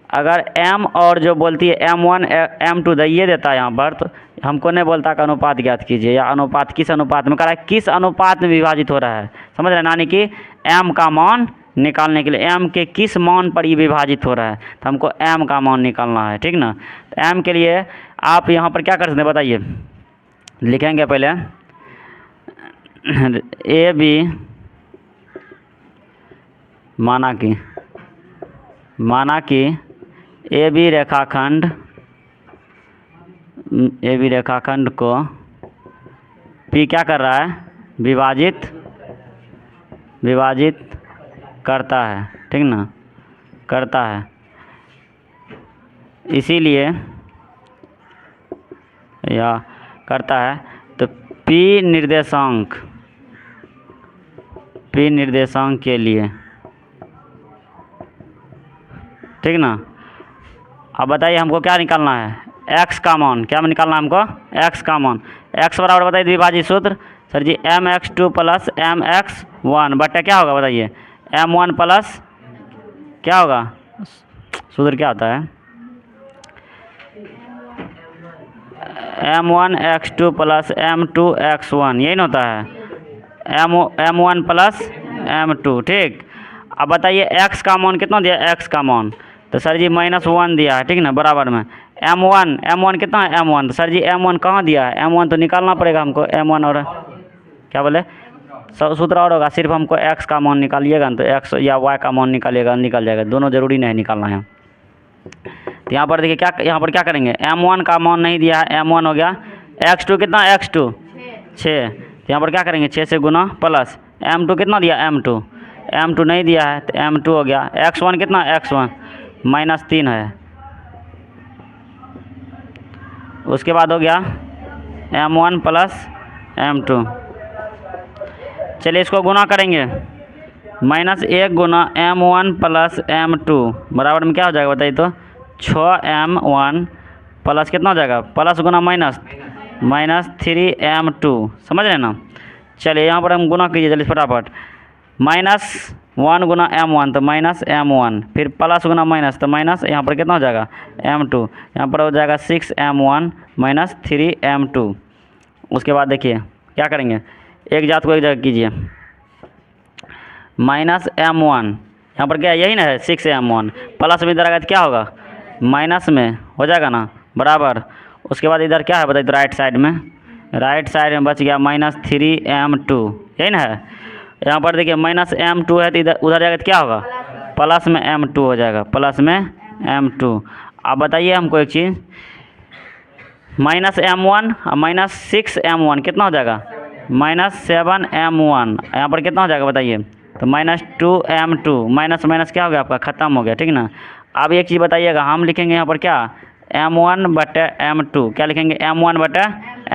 अगर M और जो बोलती है M1 M2 ये देता है यहाँ पर, तो हमको नहीं बोलता कि अनुपात ज्ञात कीजिए, या अनुपात किस अनुपात में, कह रहा है किस अनुपात में विभाजित हो रहा है, समझ रहे हैं, यानी कि M का मान निकालने के लिए M के किस मान पर ये विभाजित हो रहा है, तो हमको M का मान निकालना है, ठीक ना। तो M के लिए आप यहाँ पर क्या कर सकते हैं बताइए, लिखेंगे पहले AB माना कि AB रेखाखंड को P क्या कर रहा है, विभाजित करता है, ठीक ना, करता है। इसीलिए या करता है तो P निर्देशांक के लिए, ठीक ना। अब बताइए हमको क्या निकालना है, x का मान, क्या निकालना है हमको, x का मान। x बराबर बताइए द्विभाजित सूत्र सर जी mx2 प्लस mx1 बटा क्या होगा बताइए m1 प्लस क्या होगा, सूत्र क्या होता है m1 x2 plus m2 x1, यही ना होता है m1 प्लस m2, ठीक। अब बताइए x का मान कितना दिया, x का मान तो सर जी -1 दिया है, ठीक ना, बराबर में m1 कितना है m1, तो सर जी m1 कहाँ दिया है, m1 तो निकालना पड़ेगा हमको, m1 और क्या बोले सूत्र और होगा, सिर्फ हमको x का मान निकालिएगा ना, तो x या y का मान निकालिएगा, निकल जाएगा, दोनों जरूरी नहीं निकालना है। तो यहाँ पर देखिए यहाँ पर क्या करेंगे, m1 का मान नहीं दिया है, m1 हो गया, x2 कितना x2 6, तो यहाँ पर क्या करेंगे 6 से गुना प्लस m2 कितना दिया m2 नहीं दिया है, तो m2 हो गया, x1 कितना x1 -3 है, उसके बाद हो गया m1 प्लस m2। चलिए इसको गुना करेंगे, -1 गुना m1 प्लस m2 बराबर में क्या हो जाएगा बताइए तो 6m1 प्लस कितना हो जाएगा, प्लस गुना माइनस, -3m2। समझ रहे ना। चलिए यहाँ पर हम गुना कीजिए जल्दी फटाफट, -1 गुना m1 तो -m1, फिर प्लस गुना माइनस तो माइनस, यहाँ पर कितना हो जाएगा m2, यहाँ पर हो जाएगा 6m1 -3m2। उसके बाद देखिए क्या करेंगे, एक जात को एक जगह कीजिए, -m1 यहाँ पर क्या है, यही ना है 6m1, प्लस में इधर आएगा तो क्या होगा, माइनस में हो जाएगा ना, बराबर। उसके बाद इधर क्या है बताइए तो राइट साइड में बच गया -3m2, यही ना है। यहाँ पर देखिए -m2 है तो इधर उधर जाएगा तो क्या होगा, प्लस में m2 हो जाएगा, प्लस में m2। अब बताइए हमको एक चीज़, -m1 और -6m1 कितना हो जाएगा, -7m1, यहाँ पर कितना हो जाएगा बताइए तो -2m2, माइनस माइनस क्या हो गया आपका, ख़त्म हो गया, ठीक ना। अब एक चीज़ बताइएगा, हम लिखेंगे यहाँ पर क्या, m1 बटे m2, क्या लिखेंगे, m1 बटे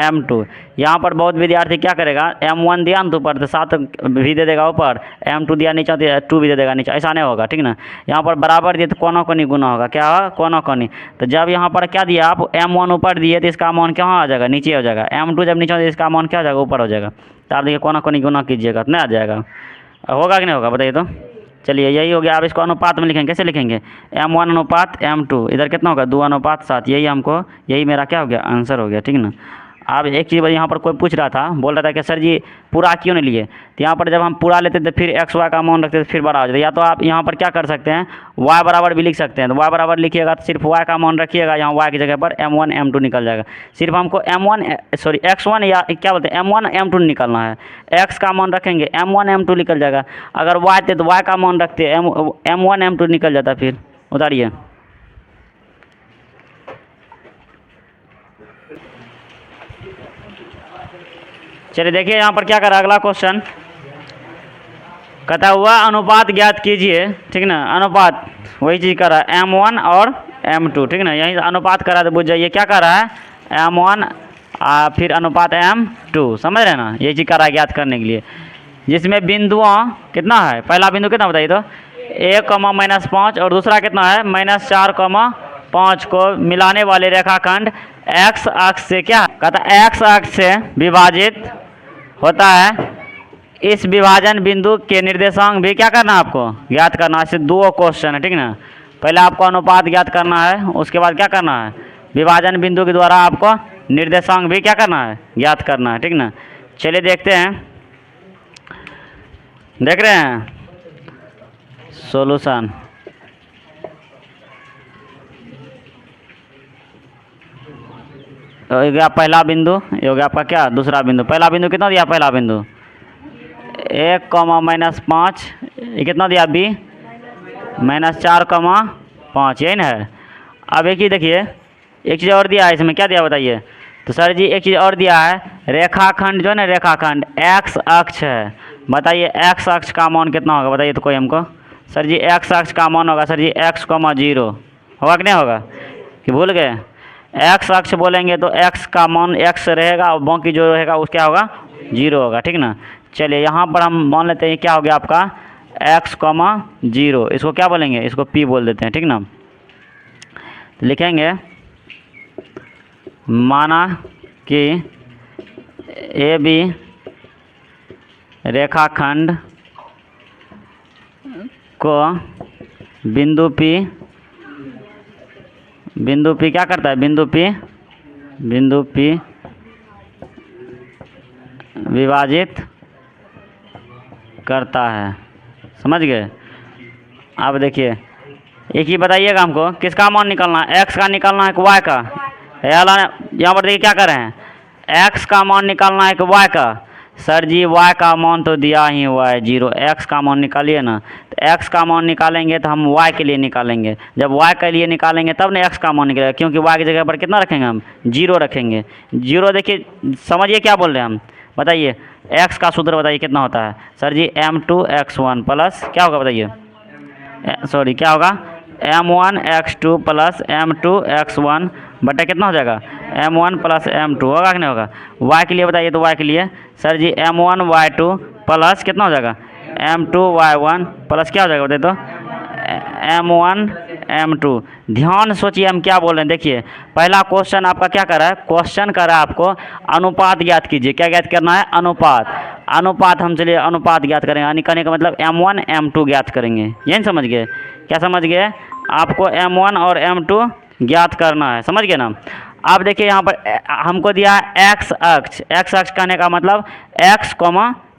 m2। यहाँ पर बहुत विद्यार्थी क्या करेगा, m1 दिया ना तो ऊपर तो 7 भी दे देगा ऊपर, m2 दिया नीचे तो 2 भी दे देगा नीचे, ऐसा नहीं होगा, ठीक ना। यहाँ पर बराबर दिए तो कोना कोनी गुना होगा, क्या होगा, कोना कोनी। तो जब यहाँ पर क्या दिया आप, m1 ऊपर दिए तो इसका मान क्या आ जाएगा, नीचे हो जाएगा, m2 जब नीचे हो तो इसका मान क्या हो जाएगा, ऊपर हो जाएगा। तो आप देखिए कोना कोनी गुना कीजिएगा तो नहीं आ जाएगा, होगा कि नहीं होगा बताइए तो। चलिए यही हो गया। अब इसको अनुपात में लिखेंगे, कैसे लिखेंगे, m1 अनुपात m2, इधर कितना होगा 2 अनुपात 7, यही मेरा क्या हो गया, आंसर हो गया, ठीक ना। अब एक चीज़ यहाँ पर कोई पूछ रहा था, बोल रहा था कि सर जी पूरा क्यों नहीं लिए, तो यहाँ पर जब हम पूरा लेते तो फिर x y का मान रखते तो फिर बड़ा हो जाता। या तो आप यहाँ पर क्या कर सकते हैं, y बराबर भी लिख सकते हैं, तो y बराबर लिखिएगा तो सिर्फ y का मान रखिएगा, यहाँ y की जगह पर m1 m2 निकल जाएगा। सिर्फ हमको x1 या क्या बोलते हैं m1 m2 निकलना है, x का मान रखेंगे m1 m2 निकल जाएगा। अगर y थे तो y का मान रखते m1 m2 निकल जाता। फिर उतारिए, चलिए देखिए यहाँ पर क्या करा, अगला क्वेश्चन कहता हुआ अनुपात ज्ञात कीजिए, ठीक ना। अनुपात वही चीज़ कर रहा है m1 और m2, ठीक ना। यहीं अनुपात करा तो बुझ जाइए क्या कर रहा है, m1 फिर अनुपात m2, समझ रहे हैं ना। ये चीज़ कर रहा है ज्ञात करने के लिए, जिसमें बिंदुओं कितना है, पहला बिंदु कितना बताइए तो 1, -5 और दूसरा कितना है -4, 5 को मिलाने वाले रेखाखंड x अक्ष से क्या कहता है, x अक्ष से विभाजित होता है। इस विभाजन बिंदु के निर्देशांक भी क्या करना है आपको, ज्ञात करना है। इससे 2 क्वेश्चन है, ठीक ना। पहले आपको अनुपात ज्ञात करना है, उसके बाद क्या करना है, विभाजन बिंदु के द्वारा आपको निर्देशांक भी क्या करना है, ज्ञात करना है, ठीक ना। चलिए देखते हैं, देख रहे हैं सॉल्यूशन। हो गया पहला बिंदु, ये हो गया आपका क्या दूसरा बिंदु। पहला बिंदु कितना दिया, पहला बिंदु 1, -5, ये कितना दिया b, -4, 5, यही ना है। अब एक चीज़ देखिए, एक चीज़ और दिया है इसमें, क्या दिया बताइए तो सर जी एक चीज़ और दिया है, रेखाखंड जो है ना, रेखाखंड x अक्ष है। बताइए x अक्ष का मान कितना होगा बताइए तो कोई हमको, सर जी x अक्ष का मान होगा सर जी x, 0 होगा कि नहीं होगा, कि भूल गए। x अक्ष बोलेंगे तो x का मान x रहेगा और बाकी जो रहेगा उस क्या होगा 0 होगा, ठीक ना। चलिए यहाँ पर हम मान लेते हैं क्या हो गया आपका x, 0, इसको क्या बोलेंगे, इसको p बोल देते हैं, ठीक ना। तो लिखेंगे माना कि AB रेखाखंड को बिंदु P क्या करता है, बिंदु P विभाजित करता है, समझ गए। अब देखिए एक ही बताइएगा हमको किसका मान निकालना है, x का निकालना है कि y का। यहाँ पर देखिए क्या कर रहे हैं, x का मान निकालना है कि y का। सर जी y का मान तो दिया ही हुआ है 0, x का मान निकालिए ना। तो x का मान निकालेंगे तो हम y के लिए निकालेंगे, जब y के लिए निकालेंगे तब ना x का मान निकलेगा, क्योंकि y की जगह पर कितना रखेंगे हम 0 रखेंगे। 0 देखिए समझिए क्या बोल रहे हैं हम, बताइए x का सूत्र बताइए कितना होता है, सर जी m2x1 प्लस क्या होगा बताइए, क्या होगा m1x2 प्लस m2x1 बटा कितना हो जाएगा m1 प्लस m2 होगा कि नहीं होगा। y के लिए बताइए तो y के लिए सर जी m1 y2 प्लस कितना हो जाएगा m2 y1 प्लस क्या हो जाएगा बताइए तो m1 m2। ध्यान सोचिए हम क्या बोल रहे हैं। देखिए पहला क्वेश्चन आपका क्या कर रहा है, क्वेश्चन कर रहा है आपको अनुपात ज्ञात कीजिए। क्या ज्ञात करना है, अनुपात। अनुपात हम चलिए अनुपात ज्ञात करेंगे, यानी कहने का मतलब m1 m2 ज्ञात करेंगे। यही समझ गए, क्या समझ गए, आपको m1 और m2 ज्ञात करना है, समझ गए ना। अब देखिए यहाँ पर हमको दिया है x अक्ष। x अक्ष कहने का मतलब x,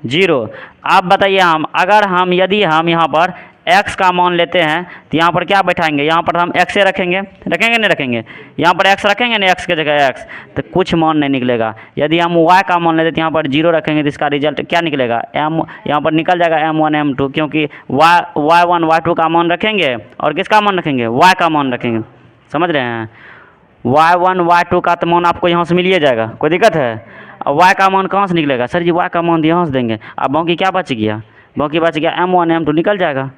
0। आप बताइए अगर हम यदि हम यहाँ पर x का मान लेते हैं तो यहाँ पर क्या बैठाएंगे, यहाँ पर हम x रखेंगे, रखेंगे नहीं रखेंगे, यहाँ पर x रखेंगे नहीं, x के जगह x, तो कुछ मान नहीं निकलेगा। यदि हम y का मान लेते तो यहाँ पर 0 रखेंगे तो इसका रिजल्ट क्या निकलेगा, m, यहाँ पर निकल जाएगा m1 m2, क्योंकि y1 y2 का मान रखेंगे और किसका मान रखेंगे, y का मान रखेंगे। समझ रहे हैं, y1 y2 का तो मान आपको यहाँ से मिलिए जाएगा, कोई दिक्कत है। और y का मान कहाँ से निकलेगा, सर जी y का मान यहाँ से देंगे। अब बाकी क्या बच गया, बाकी बच गया m1 m2 निकल जाएगा।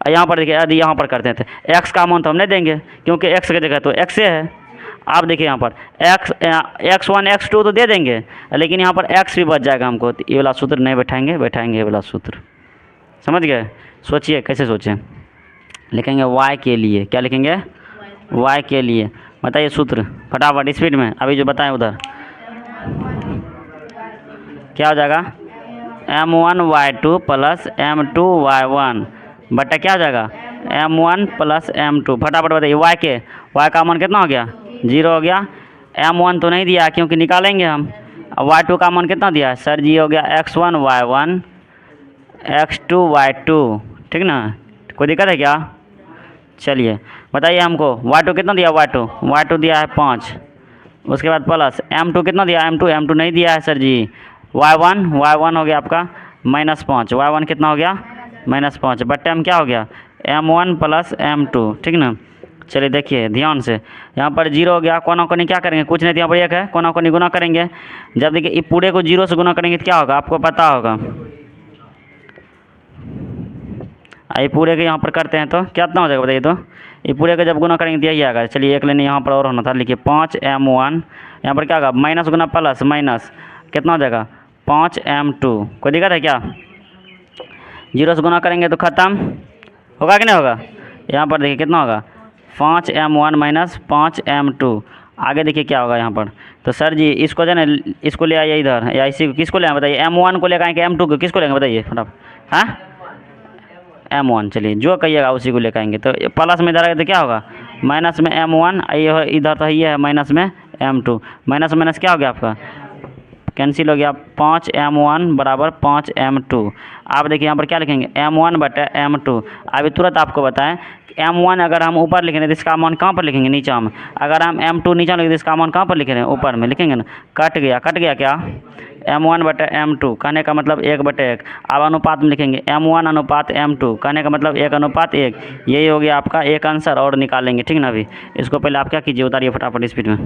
यहाँ पर देखिए यदि यहाँ पर करते थे x का मान तो हम नहीं देंगे, क्योंकि x की जगह तो x है। आप देखिए यहाँ पर x1 x2 तो दे देंगे, लेकिन यहाँ पर x भी बच जाएगा हमको, तो ये वाला सूत्र नहीं बैठाएंगे, बैठाएंगे ये वाला सूत्र। समझ गए, सोचिए कैसे सोचें। लिखेंगे y के लिए, क्या लिखेंगे, y के लिए। बताइए सूत्र फटाफट स्पीड में, अभी जो बताएं उधर क्या हो जाएगा, m1 y2 plus m2 y1 बटा क्या हो जाएगा m1 प्लस m2। फटाफट बताइए y का मान कितना हो गया, 0 हो गया। m1 तो नहीं दिया क्योंकि निकालेंगे हम। y2 का मान कितना दिया है, सर जी हो गया x1 y1 x2 y2, ठीक ना, कोई दिक्कत है क्या। चलिए बताइए हमको y2 कितना दिया, y2 दिया है 5, उसके बाद प्लस m2 कितना दिया, m2 नहीं दिया है सर जी। y1 हो गया आपका -5, y1 कितना हो गया -5, बट टाइम क्या हो गया m1 प्लस m2, ठीक ना। चलिए देखिए ध्यान से, यहाँ पर 0 हो गया, कोना कोनी क्या करेंगे, कुछ नहीं, यहाँ पर 1 है, कोना कोनी गुना करेंगे। जब देखिए इस पूरे को 0 से गुना करेंगे तो क्या होगा आपको पता होगा। ये पूरे के यहाँ पर करते हैं तो कितना हो जाएगा बताइए तो, ये पूरे का जब गुना करेंगे तो यही आएगा। चलिए एक लेने यहाँ पर और होना था, लिखिए 5m1, यहाँ पर क्या होगा माइनस गुना प्लस माइनस, कितना हो जाएगा 5m2। कोई दिक्कत है क्या, 0 से गुना करेंगे तो ख़त्म होगा कि नहीं होगा। यहाँ पर देखिए कितना होगा 5m1 माइनस 5m2। आगे देखिए क्या होगा यहाँ पर, तो सर जी इसको जो है ना, इसको ले आइए इधर, या इसी को किसको ले आए बताइए, m1 को लेकर आएंगे, m2 को किसको लेंगे बताइए फटाफट, हाँ m1, चलिए जो कहिएगा उसी को लेकर आएंगे। तो प्लस में इधर आएगा तो क्या होगा माइनस में m1, ये इधर तो ये है माइनस में m2, माइनस माइनस क्या हो गया आपका कैंसिल हो गया, 5m1 बराबर 5m2। आप देखिए यहाँ पर क्या लिखेंगे m1 बटा m2। अभी तुरंत आपको बताएं m1 अगर हम ऊपर लिखेंगे तो इसका मान कहाँ पर लिखेंगे, नीचा में। अगर हम m2 नीचा लिखेंगे तो इसका मान कहाँ पर लिख रहे हैं, ऊपर में लिखेंगे ना। कट गया क्या, m1 बटा m2 कहने का मतलब 1/1। अब अनुपात में लिखेंगे m1 अनुपात m2 कहने का मतलब 1:1। यही हो गया आपका एक आंसर, और निकालेंगे, ठीक ना। अभी इसको पहले आप क्या कीजिए, उतारिए फटाफट स्पीड में।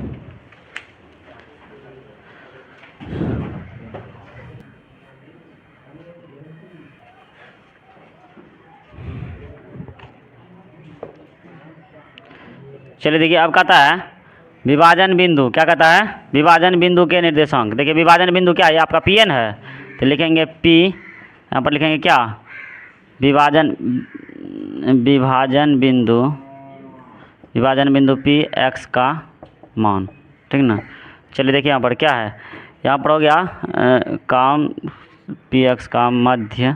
चलिए देखिए अब कहता है विभाजन बिंदु, क्या कहता है विभाजन बिंदु के निर्देशांक। देखिए विभाजन बिंदु क्या है, आपका Pn है, तो लिखेंगे P, यहाँ पर लिखेंगे क्या विभाजन बिंदु P x का मान, ठीक ना। चलिए देखिए यहाँ पर क्या है, यहाँ पर हो गया काम Px का मध्य,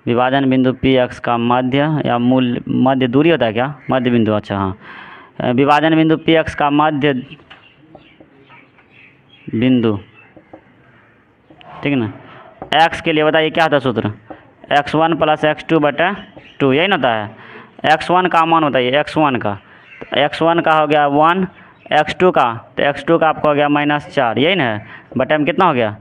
विभाजन बिंदु Px का मध्य या मूल, मध्य दूरी होता है क्या, मध्य बिंदु, अच्छा हाँ, विभाजन बिंदु Px का मध्य बिंदु, ठीक ना। x के लिए बताइए क्या होता है सूत्र, x1 प्लस x2 बटा 2, यही ना होता है। x1 का मान बताइए, x1 का, तो x1 का हो गया 1, x2 का, तो x2 का आपका हो गया -4, यही ना है। बटा में कितना हो गया,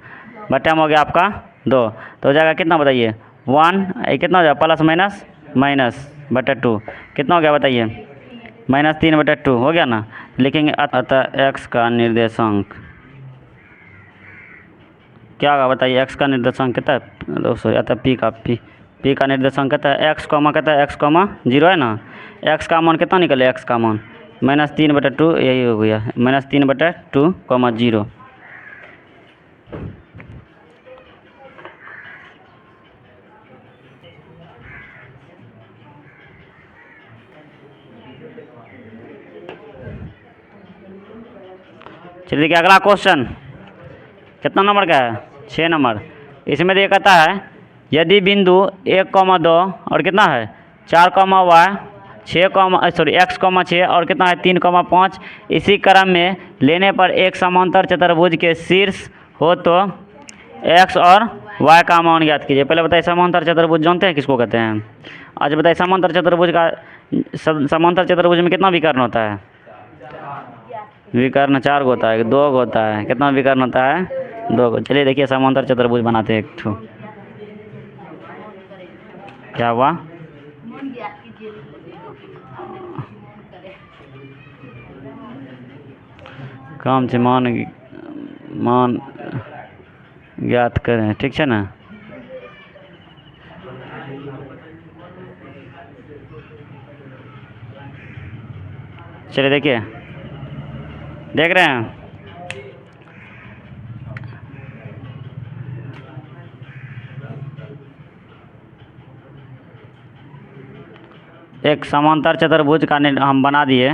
बटा में हो गया आपका 2, तो हो जाएगा कितना बताइए 1, कितना हो जाएगा प्लस माइनस माइनस बटा 2, कितना हो गया बताइए -3 बटा 2 हो गया ना। लिखेंगे अतः x का निर्देशांक क्या होगा बताइए, x का निर्देशांक कितना है दोस्तों, अतः p का निर्देशांक कितना है, x, कहता है x, 0 है ना। x का मान कितना निकले, x का मान -3/2 यही हो गया, -3/2, 0। चलिए देखिए अगला क्वेश्चन कितना नंबर का है, 6 नंबर। इसमें ये कहता है यदि बिंदु 1,2 और कितना है 4,y 6, x,6 और कितना है 3,5 इसी क्रम में लेने पर एक समांतर चतुर्भुज के शीर्ष हो तो x और y का मान ज्ञात कीजिए। पहले बताइए समांतर चतुर्भुज जानते हैं किसको कहते हैं? आज बताइए समांतर चतुर्भुज में कितना विकर्ण होता है? विकर्ण 4 होता है, 2 होता है, कितना विकर्ण होता है? 2। चलिए देखिए समांतर चतुर्भुज बनाते हैं एक ठो। क्या हुआ? काम से मान ज्ञात करें, ठीक है ना। चलिए देखिए, देख रहे हैं एक समांतर चतुर्भुज का हम बना दिए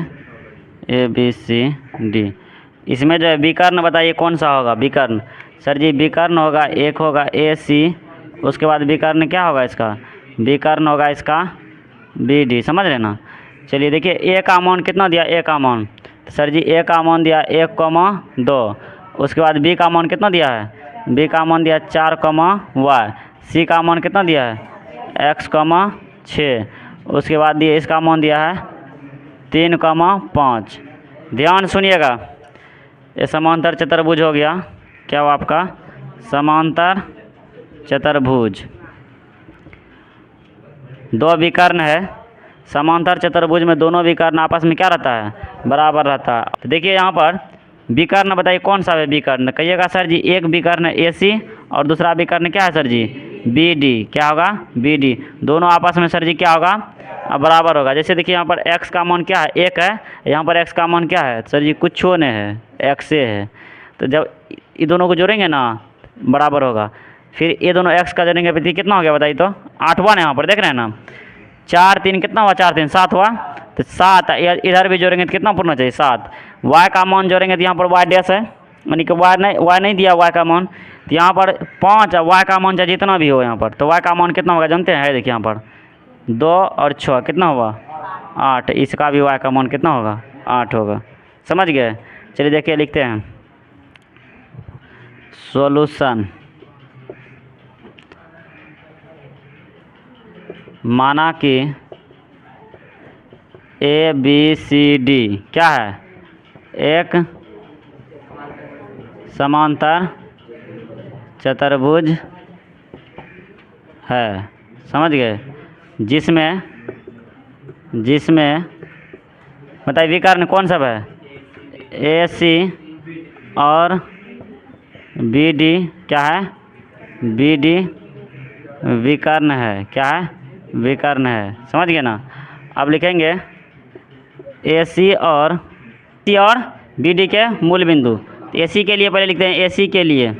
ABCD। इसमें जो है विकर्ण बताइए कौन सा होगा विकर्ण? सर जी विकर्ण होगा, एक होगा AC, उसके बाद विकर्ण क्या होगा इसका? विकर्ण होगा इसका BD, समझ रहे ना। चलिए देखिए A का मान कितना दिया? A का मान, सर जी A का मान दिया 1,2। उसके बाद B का मान कितना दिया है? B का मान दिया 4,y। C का मान कितना दिया है? x,6। उसके बाद दिए इसका मान दिया है 3,5। ध्यान सुनिएगा, ये समांतर चतुर्भुज हो गया। क्या हुआ आपका? समांतर चतुर्भुज। 2 विकर्ण है, समांतर चतुर्भुज में दोनों विकर्ण आपस में क्या रहता है? बराबर रहता है। तो देखिए यहाँ पर विकर्ण बताइए कौन सा है विकर्ण? कहिएगा सर जी एक विकर्ण AC और दूसरा विकर्ण क्या है सर जी? BD। क्या होगा? BD। दोनों आपस में सर जी क्या होगा? बराबर होगा। जैसे देखिए यहाँ पर x का मान क्या है? 1 है, यहाँ पर x का मान क्या है सर जी? कुछ नहीं है, x है। तो जब ये दोनों को जोड़ेंगे ना बराबर होगा। फिर ये दोनों x का जोड़ेंगे फिर कितना हो गया बताइए तो? 8वां यहाँ पर देख रहे हैं ना। 4 3 कितना हुआ? 4 3 7 हुआ। तो 7 इधर भी जोड़ेंगे तो कितना पूर्णा चाहिए? 7। y का मान जोड़ेंगे तो यहाँ पर y डैश है, यानी कि y नहीं दिया y का मान। तो यहाँ पर 5 y का मान चाहे जितना भी हो यहाँ पर, तो y का मान कितना होगा जानते हैं? देखिए यहाँ पर 2 और 6 कितना हुआ? 8। इसका भी y का मान कितना होगा? 8 होगा। समझ गए? चलिए देखिए लिखते हैं सॉल्यूशन। माना कि ABCD क्या है? एक समांतर चतुर्भुज है, समझ गए? जिसमें बताइए विकर्ण कौन सा है? AC और BD क्या है? BD विकर्ण है। क्या है? विकर्ण है। समझ गए ना। अब लिखेंगे AC और BD के मूल बिंदु। AC के लिए पहले लिखते हैं AC के लिए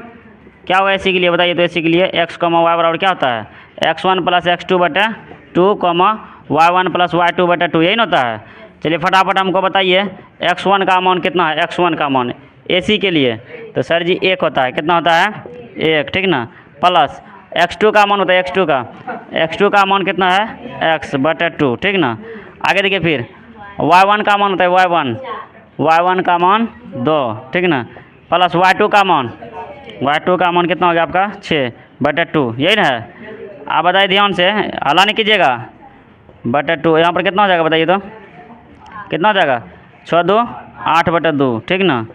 क्या होगा? AC के लिए बताइए तो AC के लिए x, y बराबर क्या होता है? x1 + x2/2, y1 + y2/2, यही ना होता है। चलिए फटाफट हमको बताइए x1 का मान कितना है? x1 का मान AC के लिए तो सर जी 1 होता है। कितना होता है? 1, ठीक ना। प्लस x2 का मान होता है x2 का मान कितना है? x/2, ठीक ना। आगे देखिए फिर y1 का मान होता है y1 का मान 2, ठीक ना। प्लस y2 का मान कितना हो गया आपका? 6/2, यही ना है। आप बताइए ध्यान से, हला नहीं कीजिएगा। /2 यहाँ पर कितना हो जाएगा बताइए तो? कितना हो जाएगा? 6 2 8/2, ठीक ना।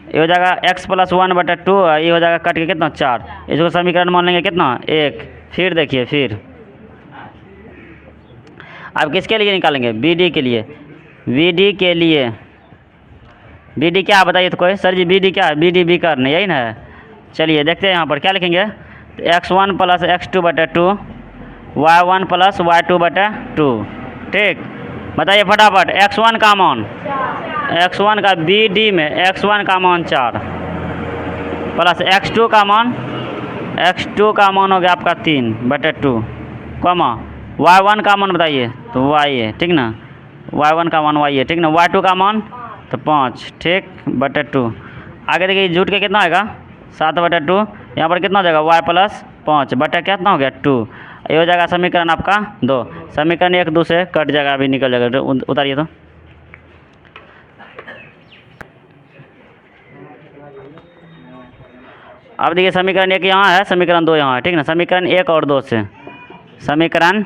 ये हो जाएगा x + 1/2, ये हो जाएगा कट के कितना? 4। इसको समीकरण मान लेंगे कितना? 1। फिर देखिए फिर आप किसके लिए निकालेंगे? BD के लिए। BD क्या है बताइए तो कोई? सर जी BD क्या है? BD विकर्ण, यही ना है। चलिए देखते हैं यहाँ पर क्या लिखेंगे। तो x1 + x2/2, y1 + y2/2, ठीक। बताइए फटाफट। x1 का मान, x1 का BD में x1 का मान 4 प्लस x2 का मान, x2 का मान हो गया आपका 3/2 कॉमा y1 का मान बताइए तो y है, ठीक ना, y1 का मान y है, ठीक ना, y2 का मान तो 5, ठीक, बटे 2। आगे देखिए जुट के कितना आएगा 7/2, यहाँ पर कितना हो जाएगा y प्लस 5 बटे कितना हो गया 2। ये हो जाएगा समीकरण आपका 2। समीकरण 1 2 से कट जाएगा, अभी निकल जाएगा, उतारिए तो। अब देखिए समीकरण 1 यहाँ है, समीकरण 2 यहाँ है, ठीक ना। समीकरण 1 और 2 से, समीकरण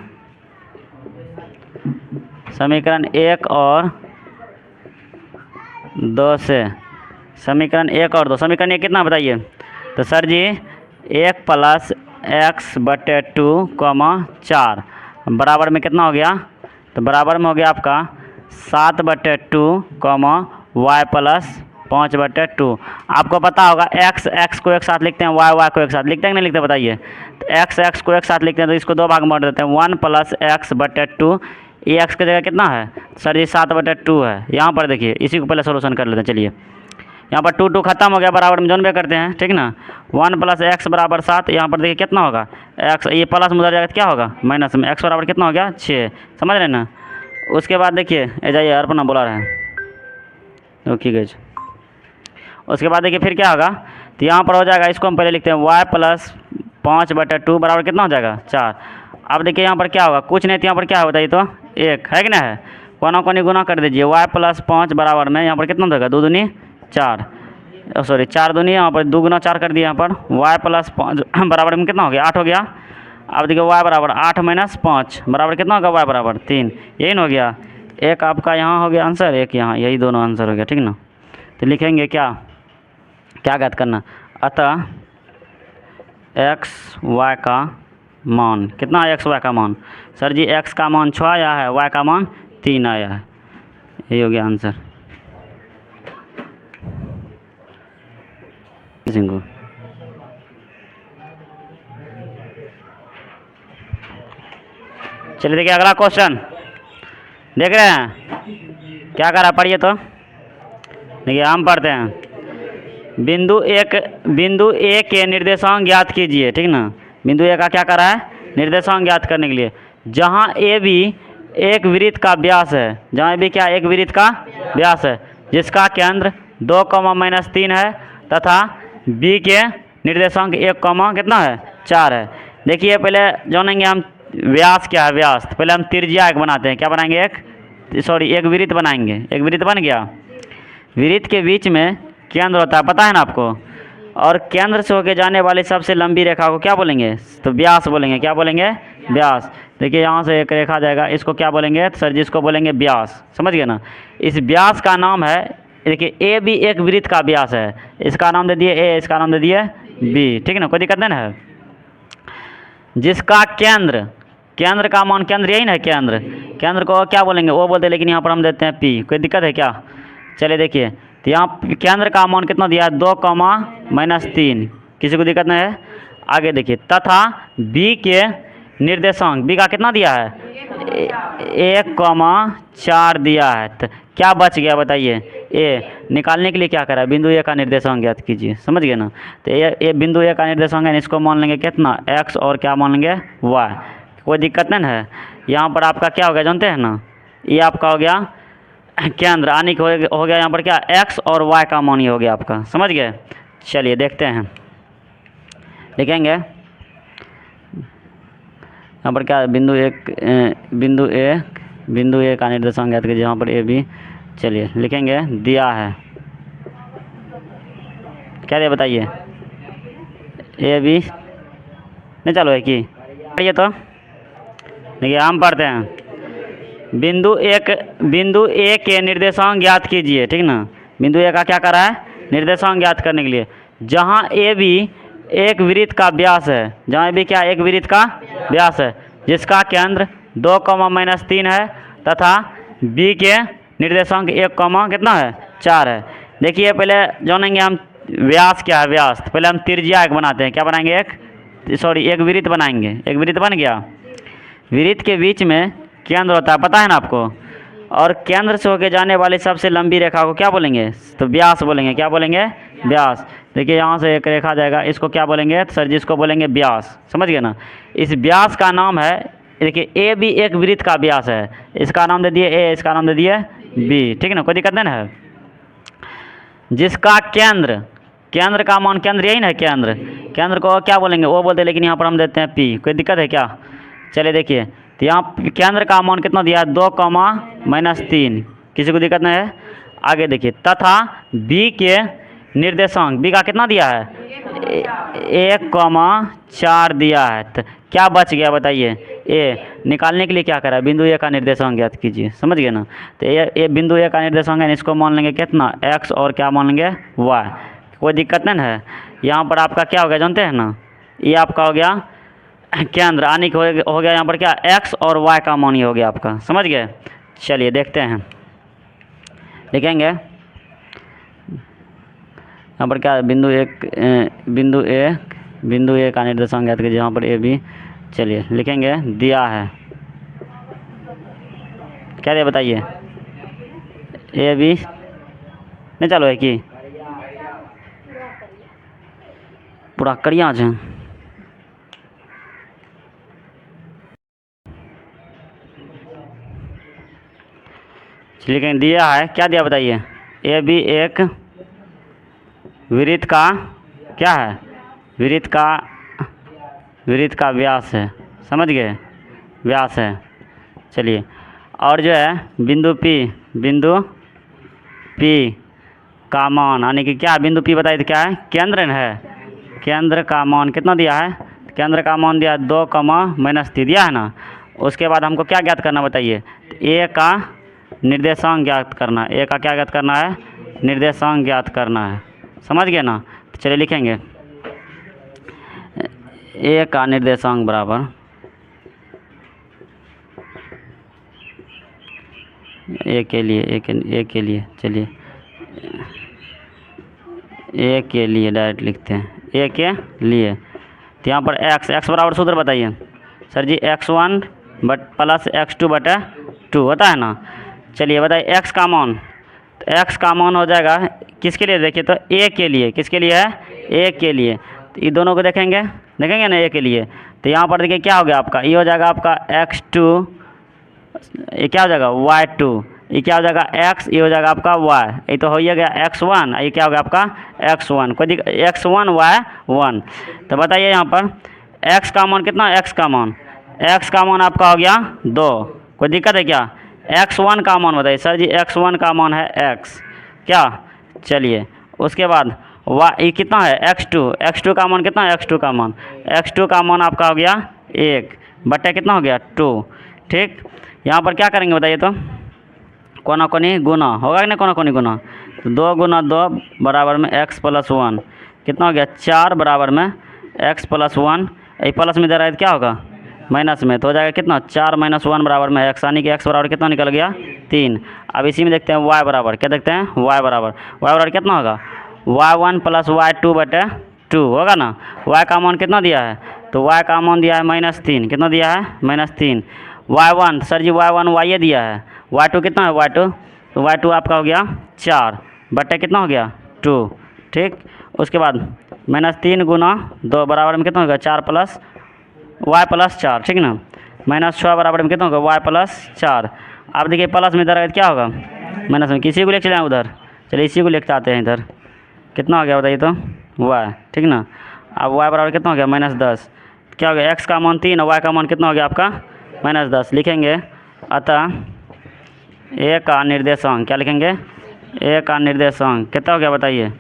1 और 2 से, समीकरण 1 और 2, समीकरण 1 कितना बताइए तो सर जी 1 प्लस x/2 कॉमा 4 बराबर में कितना हो गया, तो बराबर में हो गया आपका 7/2 कॉमा y प्लस 5/2। आपको पता होगा x को एक साथ लिखते हैं, y को एक साथ लिखते हैं कि नहीं लिखते बताइए। तो x को एक साथ लिखते हैं तो इसको 2 भाग में बांट देते हैं, 1 प्लस x/2। ये x की जगह कितना है सर जी 7/2 है। यहाँ पर देखिए इसी को पहले सोल्यूशन कर लेते हैं। चलिए यहाँ पर 2 खत्म हो गया, बराबर में जोन भी करते हैं, ठीक ना। 1 प्लस x बराबर 7, यहाँ पर देखिए कितना होगा x, ये प्लस में उधर जाएगा तो क्या होगा माइनस में, x बराबर कितना हो गया 6, समझ रहे ना। उसके बाद देखिए ए जाइए अर्पणा बोला रहे हैं, ओके गज। उसके बाद देखिए फिर क्या होगा, तो यहाँ पर हो जाएगा, इसको हम पहले लिखते हैं y प्लस 5/2 बराबर कितना हो जाएगा 4। अब देखिए यहाँ पर क्या होगा, कुछ नहीं तो यहाँ पर क्या है बताइए तो 1 है कि ना है, कोना कोनी गुना कर दीजिए, y प्लस 5 बराबर में यहाँ पर कितना होगा 2 दूनी 4, सॉरी 4 दूनी, यहाँ पर 2 गुना 4 कर दिया, यहाँ पर y प्लस 5 बराबर में कितना हो गया 8 हो गया। अब देखिए y बराबर 8 माइनस 5 बराबर कितना होगा y बराबर 3, यही ना हो गया। एक आपका यहाँ हो गया आंसर, एक यहाँ, यही दोनों आंसर हो गया, ठीक ना। तो लिखेंगे क्या ज्ञात करना, अतः x y का मान कितना है, x y का मान सर जी x का मान 6 आया है, y का मान 3 आया है, यही हो गया आंसर। चलिए देखिए अगला क्वेश्चन देख रहे हैं, क्या कर रहा पढ़िए तो। देखिए हम पढ़ते हैं, बिंदु ए के निर्देशांक ज्ञात कीजिए, ठीक ना। बिंदु ए का क्या कर रहा है निर्देशांक ज्ञात करने के लिए, जहां ए बी एक वृत्त का व्यास है, जहां ए बी क्या एक वृत्त का व्यास है, जिसका केंद्र 2, -3 है तथा बी के निर्देशांक 1, कितना है 4 है। देखिए पहले जानेंगे हम व्यास क्या है, व्यास तो पहले हम त्रिज्या एक बनाते हैं, क्या बनाएंगे एक वृत्त बनाएंगे, एक वृत्त बन गया। वृत्त के बीच में केंद्र होता है, पता है ना आपको, और केंद्र से होकर जाने वाली सबसे लंबी रेखा को क्या बोलेंगे तो व्यास बोलेंगे, क्या बोलेंगे व्यास। देखिए यहाँ से एक रेखा जाएगा, इसको क्या बोलेंगे सर जी इसको बोलेंगे व्यास, समझ गए ना। इस व्यास का नाम है, देखिए ए भी एक वृत्त का व्यास है, इसका नाम दे दिए ए, इसका नाम दे दिए बी, ठीक है ना, कोई दिक्कत नहीं है। जिसका केंद्र का मान, केंद्र यही ना है, केंद्र को क्या बोलेंगे ओ बोलते हैं, लेकिन यहाँ पर हम देते हैं पी, कोई दिक्कत है क्या। चलिए देखिए तो यहाँ केंद्र का मान कितना दिया है 2, किसी को दिक्कत नहीं है। आगे देखिए तथा बी के निर्देशांक, बी का कितना दिया है 1, 4 दिया है, तो क्या बच गया बताइए ए। निकालने के लिए क्या करा है, बिंदु ए का निर्देशांक ज्ञात कीजिए, समझ गए ना। तो ये बिंदु ए का निर्देशांक है, इसको मान लेंगे कितना x और क्या मान लेंगे y, कोई दिक्कत नहीं है। यहाँ पर आपका क्या हो गया जानते हैं ना, ये आपका हो गया केंद्र, आने हो गया यहाँ पर क्या x और y का मान ही हो गया आपका, समझ गए। चलिए देखते हैं, लिखेंगे यहाँ पर क्या बिंदु ए का निर्देशांक ज्ञात कीजिए, यहाँ पर ए बी। चलिए लिखेंगे दिया है, क्या दिया बताइए ए बी, नहीं चलो एक ही पढ़िए तो। देखिए हम पढ़ते हैं, बिंदु ए के निर्देशांक ज्ञात कीजिए, ठीक ना। बिंदु ए का क्या कर रहा है निर्देशांक ज्ञात करने के लिए, जहां ए बी एक वृत्त का व्यास है, जहां ए बी क्या एक वृत्त का व्यास है, जिसका केंद्र 2, -3 है तथा बी के निर्देशांक 1, कितना है 4 है। देखिए पहले जानेंगे हम व्यास क्या है, व्यास तो पहले हम त्रिज्या एक बनाते हैं, क्या बनाएंगे एक वृत्त बनाएंगे, एक वृत्त बन गया। वृत्त के बीच में केंद्र होता है, पता है ना आपको, और केंद्र से होके जाने वाली सबसे लंबी रेखा को क्या बोलेंगे? तो व्यास बोलेंगे। क्या बोलेंगे? व्यास। देखिए यहाँ से एक रेखा जाएगा, इसको क्या बोलेंगे? तो सर जी इसको बोलेंगे व्यास। समझ गए ना? इस व्यास का नाम है, देखिए ए भी एक वृत्त का व्यास है, इसका नाम दे दिए ए, इसका नाम दे दिए बी। ठीक है ना, कोई दिक्कत नहीं ना है। जिसका केंद्र, केंद्र का मान, केंद्र यही ना है केंद्र, केंद्र को क्या बोलेंगे? वो बोलते हैं, लेकिन यहाँ पर हम देते हैं पी। कोई दिक्कत है क्या? चलिए देखिए, तो यहाँ केंद्र का मान कितना दिया है? 2, -3। किसी को दिक्कत नहीं है? आगे देखिए, तथा बी के निर्देशांक, बी का कितना दिया है? 1, 4 दिया है। तो क्या बच गया बताइए? ए। निकालने के लिए क्या करा है? बिंदु ए का निर्देशांक ज्ञात कीजिए। समझ गए ना? तो ए बिंदु ए का निर्देशांक है, इसको मान लेंगे कितना? एक्स, और क्या मान लेंगे? वाई। कोई दिक्कत नहीं है। यहाँ पर आपका क्या हो गया जानते हैं ना? ये आपका हो गया केंद्र, आने हो गया यहाँ पर क्या? एक्स और वाई का मान ही हो गया आपका। समझ गए? चलिए देखते हैं, लिखेंगे यहाँ पर क्या? बिंदु ए का निर्देशांक ज्ञात कीजिए। यहाँ पर ए बी, चलिए लिखेंगे, दिया है। क्या दिया बताइए? ए बी नहीं चालू है कि पूरा करिया है। लिखेंगे, दिया है। क्या दिया बताइए? ए बी एक वृत्त का क्या है? वृत्त का व्यास है। समझ गए? व्यास है। चलिए, और जो है बिंदु पी का मान, यानी कि क्या? बिंदु पी बताइए तो क्या है? केंद्र है। केंद्र का मान कितना दिया है? केंद्र का मान दिया है 2, -3 दिया है ना। उसके बाद हमको क्या ज्ञात करना बताइए? ए का निर्देशांक ज्ञात करना है। ए का क्या ज्ञात करना है? निर्देशांक ज्ञात करना है। समझ गए ना? तो चलिए लिखेंगे, ए का निर्देशांक बराबर ए के लिए चलिए ए के लिए डायरेक्ट लिखते हैं, ए के लिए। तो यहाँ पर एक्स बराबर सूत्र बताइए सर जी। x1 + x2/2 होता है ना। चलिए बताइए एक्स का मान, तो एक्स का मान हो जाएगा किसके लिए? देखिए तो ए के लिए। किसके लिए है? ए के लिए। तो ये दोनों को देखेंगे ना, ए के लिए। तो यहाँ पर देखिए क्या हो गया आपका? ये हो जाएगा आपका x2, ये क्या हो जाएगा? y2, ये क्या हो जाएगा? x, ये हो जाएगा आपका y, ये तो हो ही गया x1, ये क्या हो गया आपका? x1। कोई x1 y1। तो बताइए यहाँ पर x का मान कितना? x का मान आपका हो गया 2। कोई दिक्कत है क्या? x1 का मान बताइए सर जी। x1 का मान है x, क्या? चलिए उसके बाद ये कितना है? x2 का मान कितना है? x2 का मान आपका हो गया 1 कितना हो गया? 2। ठीक, यहाँ पर क्या करेंगे बताइए तो? कोना कोनी गुना होगा कि नहीं? कोना कोनी गुना, तो 2 × 2 बराबर में x + 1 कितना हो गया? 4 बराबर में x + 1, ये प्लस में दे रहा है तो क्या होगा? माइनस में, तो हो जाएगा कितना? 4 - 1 बराबर में x, यानी कि x बराबर कितना निकल गया? 3। अब इसी में देखते हैं y बराबर, क्या देखते हैं? y बराबर कितना होगा? y1 + y2/2 होगा ना। y का मान कितना दिया है? तो y का मान दिया है -3। कितना दिया है? -3। y1 सर जी, y1 y दिया है। y2 कितना है? y2, तो y2 आपका हो गया 4 कितना हो गया? 2। ठीक, उसके बाद -3 × 2 बराबर में कितना होगा? 4 + y + 4। ठीक ना, -6 बराबर में कितना होगा? y + 4। अब देखिए प्लस में इधर क्या होगा? माइनस में। किसी को लेके चले उधर, चलिए इसी को लेके आते हैं इधर। कितना हो गया बताइए तो? y। ठीक ना, अब y बराबर कितना हो गया? -10। क्या हो गया? x का मान 3 और y का मान कितना हो गया आपका? -10। लिखेंगे, अतः ए का निर्देशांक, क्या लिखेंगे? ए का निर्देशांक कितना हो गया बताइए?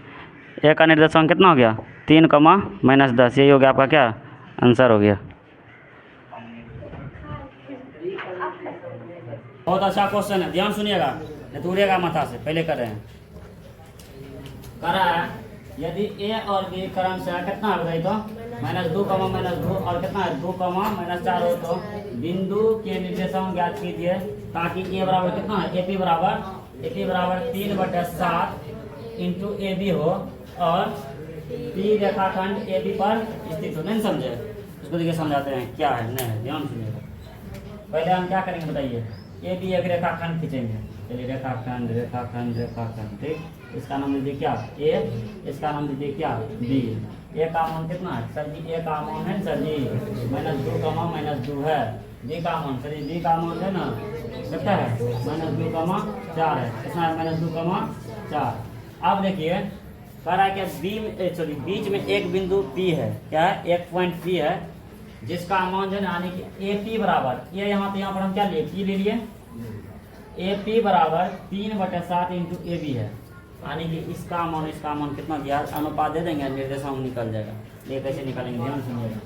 ए का निर्देशांक कितना हो गया? 3, -10। यही हो गया आपका क्या? आंसर हो गया। बहुत अच्छा क्वेश्चन है, ध्यान सुनिएगा, नहीं तो उड़ेगा माथा से। पहले कर रहे हैं, कर रहा है, यदि a और b क्रम से कितना है बताइए तो? -2, -2 और कितना है? 2, -4 हो तो बिंदु के निर्देशांक ज्ञात कीजिए, ताकि a बराबर कितना है? AP बराबर 3/7 × AB हो और P रेखाखंड AB पर स्थित हो। नहीं समझे? उसको देखिए समझाते हैं क्या है। नहीं, ध्यान सुनिएगा। पहले हम क्या करेंगे बताइए? ए बी एक रेखाखंड खींचेंगे। चलिए रेखाखंड रेखाखंड रेखाखंड, ठीक। इसका नाम दीजिए क्या, ए। इसका नाम दीजिए क्या, बी। ए का मान कितना है सर जी, ए का मान है सर जी -2 का मान -2 है। बी का मान सर जी, बी का मान है ना कितना है -2 का मान 4 है। कितना है -2 का मान 4। अब देखिए कह रहा है कि बीच में एक बिंदु P है, क्या है, एक पॉइंट P है जिसका मान जो है यानी कि AP बराबर, ये यहाँ पे यहाँ पर हम क्या लिए, P ले लिए। AP बराबर 3/7 इंटू AB है, यानी कि इसका मान कितना दिया, अनुपात दे देंगे, निर्देशांक निकल जाएगा। ये कैसे निकालेंगे, ध्यान सुनिएगा,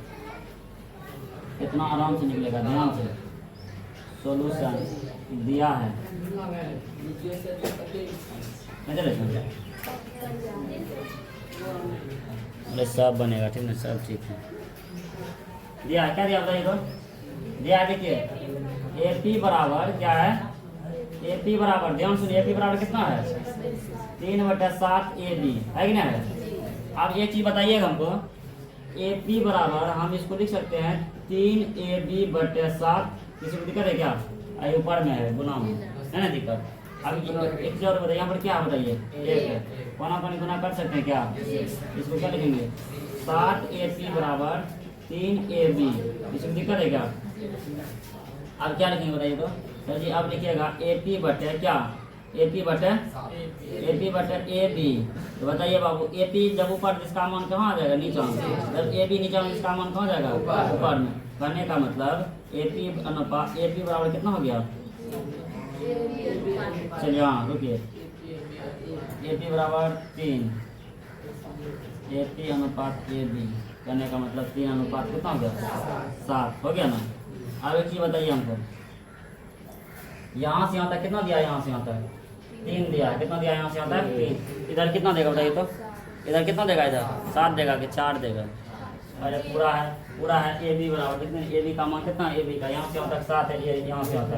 कितना आराम से निकलेगा, ध्यान से। सॉल्यूशन दिया है, अरे सब बनेगा, ठीक है, सब ठीक है। दिया है, क्या दिया बताइए तो, दिया है, देखिए AP बराबर क्या है, AP बराबर, ध्यान सुनिए, AP बराबर कितना है 3/7 AB है कि ना है। अब एक चीज बताइएगा हमको, AP बराबर हम इसको लिख सकते हैं 3AB/7, किसी को दिक्कत है क्या, आई ऊपर में है गुना में, है ना दिक्कत। अब एक चीज और बताइए, यहाँ पर क्या बताइए, एक कोना पानी गुना कर सकते हैं क्या, इसको क्या लिखेंगे 7AP बराबर 3AB, इसमें दिक्कत है क्या। अब क्या लिखेंगे बताइए तो सर जी, अब लिखिएगा AP बटे क्या, AP बटे AB। तो बताइए बाबू, AP जब ऊपर इसका मान कहाँ आ जाएगा, नीचा में, जब AB नीचा में इसका मान कहाँ जाएगा, ऊपर में। कहने का मतलब AP अनुपात, AP बराबर कितना हो गया, चलिए हाँ रुकिए, AP बराबर 3, AP अनुपात AB, करने का मतलब 3 अनुपात कितना हो गया 7 हो गया ना। अब एक चीज बताइए हमको, यहाँ से यहाँ तक कितना दिया, यहाँ से यहाँ तक 3 दिया है, कितना दिया यहाँ से यहाँ तक 3, इधर कितना देगा बताइए तो, इधर कितना देगा, इधर 7 देगा कि 4 देगा, अरे पूरा है AB बराबर कितने, AB का मान कितना, AB का यहाँ से यहाँ तक 7 है, ये यहाँ से यहाँ तक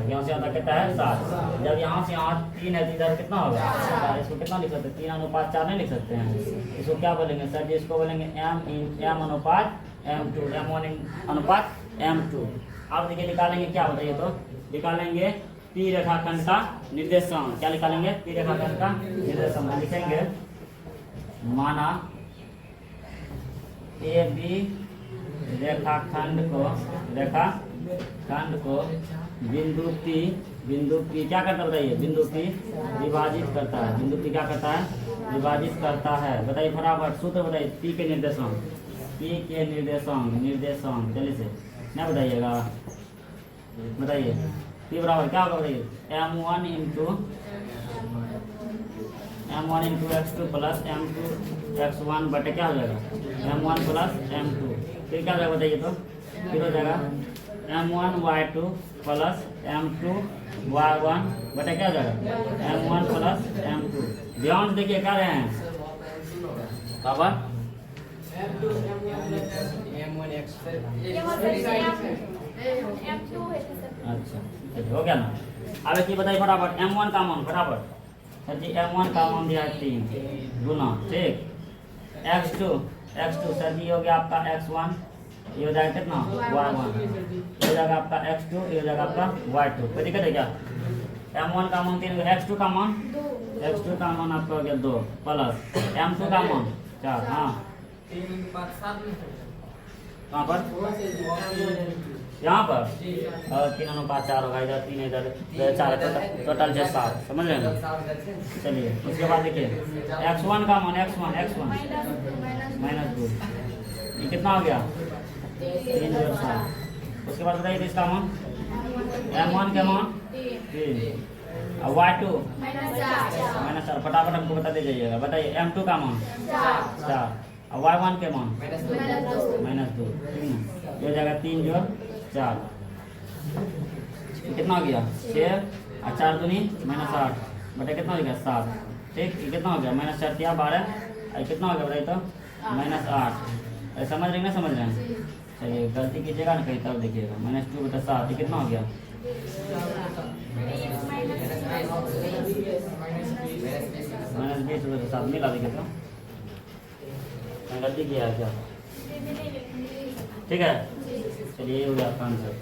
कितना है 7। जब यहाँ से यहाँ 3 है तो इधर कितना होगा, इसको कितना लिख सकते हैं, 3 अनुपात 4 नहीं लिख सकते हैं, इसको क्या बोलेंगे सर जी, इसको बोलेंगे M अनुपात M2, M1 अनुपात M2। अब देखिए निकालेंगे क्या बताइए तो, निकालेंगे P रेखाखंड का निर्देशांक, क्या निकालेंगे, P रेखाखंड का निर्देशांक लिखेंगे, माना AB रेखाखंड को बिंदु P क्या करता है बताइए, बिंदु P विभाजित करता है, बिंदु P क्या करता है, विभाजित करता है। बताइए फटाफट सूत्र बताइए, P के निर्देशांक जल्दी से क्या बताइएगा, बताइए P बराबर क्या होगा बताइए, M1 into x2 plus M2 x1 बटे क्या हो जाएगा M1 प्लस M2, फिर क्या हो जाएगा बताइए तो, फिर हो जाएगा M1 y2 plus M2 y1 बटे क्या हो जाएगा M1 प्लस M2। ध्यान से देखिए क्या रहे हैं बाबा, अच्छा हो गया ना। अब एक बताइए फटाफट M1 का मान, फटाफट सर जी M1 का मान दिया है 3 गुना, ठीक। x2 सर जी हो गया आपका x1, ये हो जाएगा कितना y1, ये हो जाएगा आपका x2, ये हो जाएगा आपका y2, कोई दिक्कत है क्या। M1 का मान 3, x2 का मान आपका हो गया 2 प्लस M2 का मान 4, हाँ कहाँ पर, यहाँ पर 3 अनुपात 4 होगा, इधर 3 इधर 4, टोटल 7, समझ रहे हैं ना। चलिए उसके बाद देखिए x1 का मान x1 -2, ये कितना हो गया 3 और 7। उसके बाद बताइए इसका मान M1 का मान 3 और y2 -4, फटाफट हमको बता दे जाइएगा। बताइए M2 का मान 4 और y1 के मान -2, ये हो जाएगा 3 जो 4, कितना हो गया 6 और 4 दूनी -8 बटे कितना हो गया 7, ठीक। ये कितना हो गया -4 या 12, और कितना हो गया बताइए तो -8। समझ रहे हैं ना, समझ रहे हैं। चलिए गलती कीजिएगा ना कहीं तब देखिएगा, -2 बटा 7, ये कितना हो गया -20 बटा 7, मिला देखिए तो गलती किया है क्या, ठीक है। चलिए ये हो गया आपका आंसर।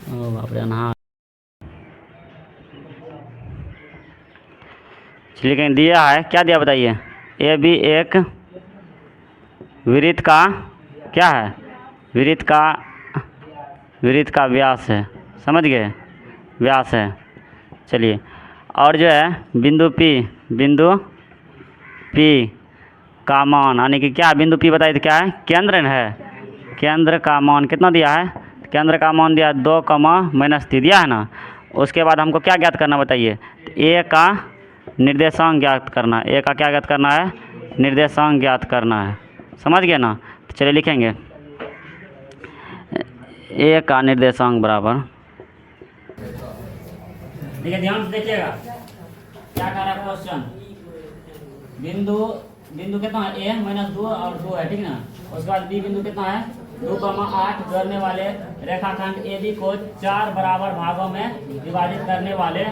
ओ बाप रे नहा। चलिए कहीं दिया है, क्या दिया बताइए। ए बी एक वृत्त का क्या है, वृत्त का व्यास है, समझ गए, व्यास है। चलिए और जो है बिंदु पी का मान, यानी कि क्या बिंदु पी बताइए तो क्या है, केंद्र है। केंद्र का मान कितना दिया है, केंद्र का मान दिया 2, -3 दिया है ना। उसके बाद हमको क्या ज्ञात करना बताइए, तो ए का निर्देशांक ज्ञात करना है। ए का क्या ज्ञात करना है, निर्देशांक ज्ञात करना है, समझ गए ना। तो चलिए लिखेंगे ए का निर्देशांक बराबर, देखिए ध्यान से देखिएगा क्या कह रहा है क्वेश्चन। बिंदु कितना है, ए -2 और 2 है, ठीक ना। उसके बाद बी बिंदु कितना है 2,8 जोड़ने वाले रेखाखंड ए बी को 4 बराबर भागों में विभाजित करने वाले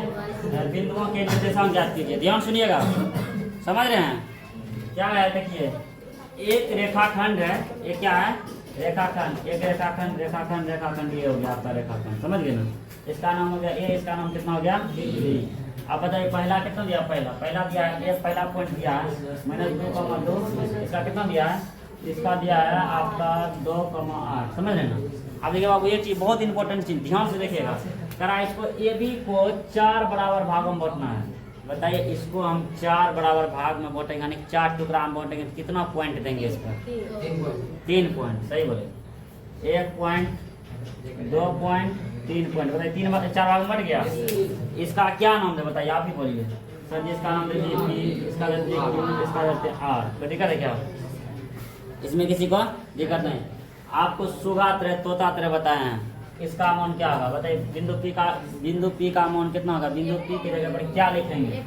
बिंदुओं के निर्देशांक ज्ञात कीजिए। ध्यान सुनिएगा, समझ रहे हैं क्या है। देखिए एक रेखाखंड है, ये क्या है रेखाखंड, एक रेखाखंड ये हो गया आपका रेखाखंड, समझ गए ना। इसका नाम हो गया ए, इसका नाम कितना हो गया बी। अब बताइए पहला कितना दिया, पहला दिया है एक, पहला पॉइंट दिया है -2,2। इसका कितना दिया है, इसका दिया है आपका 2,8, समझ रहे ना। अब देखिए बाबू ये चीज बहुत इंपॉर्टेंट चीज, ध्यान से देखिएगा। करा इसको ए बी को 4 बराबर भागों में बांटना है। बताइए इसको हम 4 बराबर भाग में बांटेंगे, यानी 4 टुकड़ा हम बांटेंगे, तो कितना पॉइंट देंगे इसका, 3 पॉइंट, सही बोले। 1 पॉइंट, 2 पॉइंट, 3 पॉइंट। बताइए 4 भाग में बढ़ गया। इसका क्या नाम है बताइए, आप ही बोलिए सर जी। इसका नाम दीजिए पी, इसका दीजिए क्यू, इसका दीजिए आर। तो दिक्कत है क्या, इसमें किसी को दिक्कत नहीं। आपको सुगा तरह तोता तरह बताए हैं। इसका मान क्या होगा बताइए, बिंदु पी का मान कितना होगा। बिंदु पी की जगह पर क्या लिखेंगे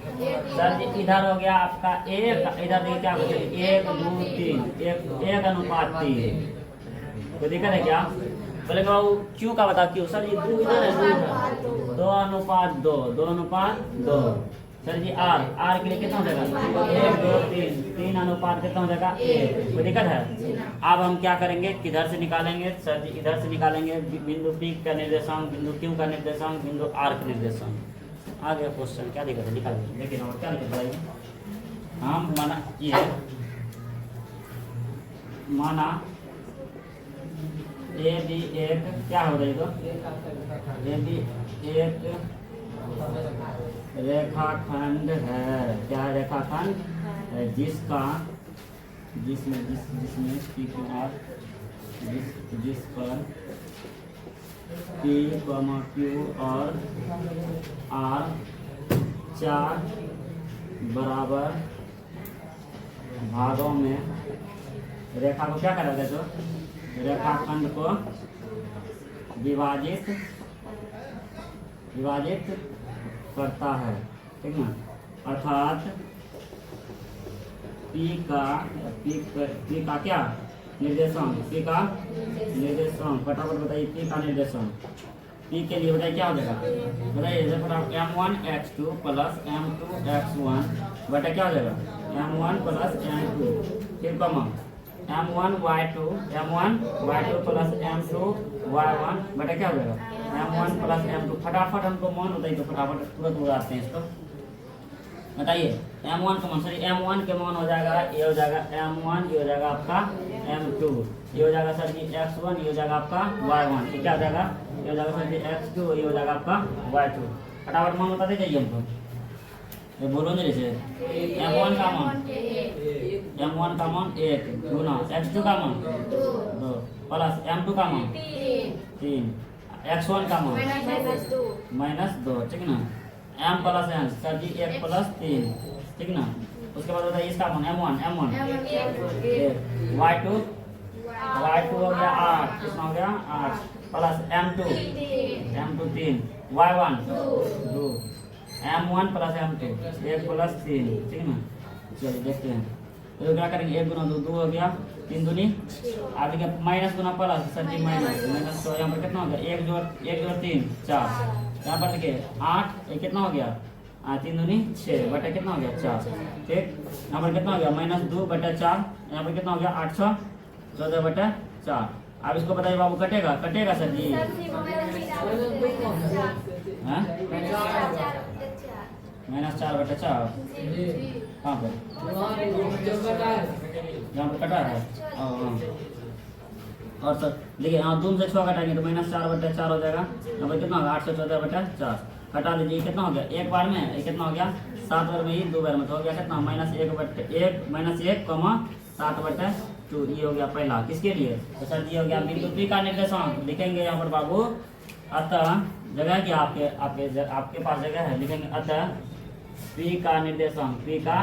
सर जी, इधर हो गया आपका 1, इधर देखिए क्या बचेगा 1, 2, 3, 1:3। कोई दिक्कत है क्या, बोले बाबू क्यों का बताओ, क्यों सर जी 2 इधर है, 2:2, 2:2। सर जी आर के लिए कितना हो जाएगा 1, 2, 3, 3 अनुपात कितना हो जाएगा 1। कोई दिक्कत है। अब हम क्या करेंगे, किधर से निकालेंगे सर जी, इधर से निकालेंगे बिंदु पी का निर्देशांक, बिंदु क्यू का निर्देशांक, बिंदु आर का निर्देशांक। आ गया क्वेश्चन, क्या दिक्कत है निकालेंगे। लेकिन और क्या लिखा बताइए, हम माना ये माना ए बी एक क्या हो रही तो ए बी एक रेखाखंड है, क्या है रेखाखंड जिसमें पी क्यू आर, जिस पर पी क्यू और आर 4 बराबर भागों में रेखा को क्या करा जाए, तो रेखाखंड को विभाजित करता है, ठीक ना। अर्थात पी का क्या निर्देशांक, फटाफट बताइए पी का निर्देशांक। पी के लिए बताइए क्या हो जाएगा, बताइए m1x2 प्लस m2x1 बटा क्या हो जाएगा m1 प्लस m2, फिर कमा m1y2 प्लस m2y1 बटा क्या हो जाएगा m1 प्लस m2। फटाफट हमको मान बताइए, तो फटाफट तुरंत उड़ाते हैं इसको। बताइए m1 का मान, सॉरी m1 के मान हो जाएगा, ये हो जाएगा m1, ये हो जाएगा आपका m2, ये हो जाएगा सर जी x1, ये हो जाएगा आपका y1, ये क्या हो जाएगा, ये हो जाएगा सर जी x2, ये हो जाएगा आपका y2। फटाफट मान बताते जाइए हमको, ये बोलो नहीं जैसे m1 का मान 1 गुना x2 का मान 2 प्लस m2 का मान 3, x1 का मान -2, ठीक ना। m प्लस n सर जी 1 प्लस 3, ठीक ना। उसके बाद बताइए इसका मान m1 y2 हो गया 8, कितना हो गया 8 plus m2 3, y1 2, m1 plus m2 1 plus 3, ठीक ना। चलिए देखते हैं, तो क्या करेंगे 1 गुना 2 हो गया, 3 दूनी आप देखिए माइनस गुना प्लस सर जी माइनस, तो यहाँ पर कितना हो गया 1 जोड़ 3 4, यहाँ पर देखिए 8, ये कितना हो गया 3 दूनी 6 बटा कितना हो गया 4, ठीक। यहाँ पर कितना हो गया -2 बटा 4, यहाँ पर कितना हो गया 814 बटा 4, आप इसको बताइए बाबू, कटेगा कटेगा सर जी? हाँ -4/4 कहाँ पर? यहाँ पे कटा है। हाँ। और सर देखिए, हाँ 2 से 6 घटाएंगे तो -4/4 हो जाएगा। यहाँ पर कितना होगा? 814/4 घटा लीजिए, कितना हो गया? एक बार में ये कितना हो गया? 7 बार में ही 2 बार में तो हो गया कितना? -1/7/2 ये हो गया पहला। किसके लिए? तो सर ये हो गया बिंदु P का निर्देशांक। लिखेंगे यहाँ पर बाबू, अतः जगह क्या आपके पास जगह है, लिखेंगे अतः P का निर्देशांक। P का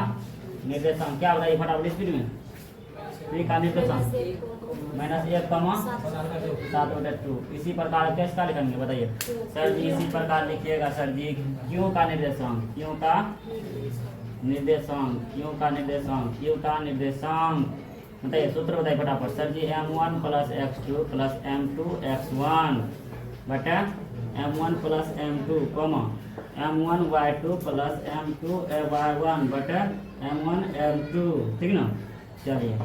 निर्देशांक क्या बताइए फटाफट स्पीड में? P का निर्देशांक -1,7/2। इसी प्रकार कैसे का लिखेंगे बताइए सर जी? इसी प्रकार लिखिएगा सर जी Q का निर्देशांक। Q का निर्देशांक बताइए, सूत्र बताइए फटाफट सर जी। m1 + x2 + m2 x1 बटा m1 + m2, m1 y2 + m2 y1 बटा m1 m2। ठीक ना? चलिए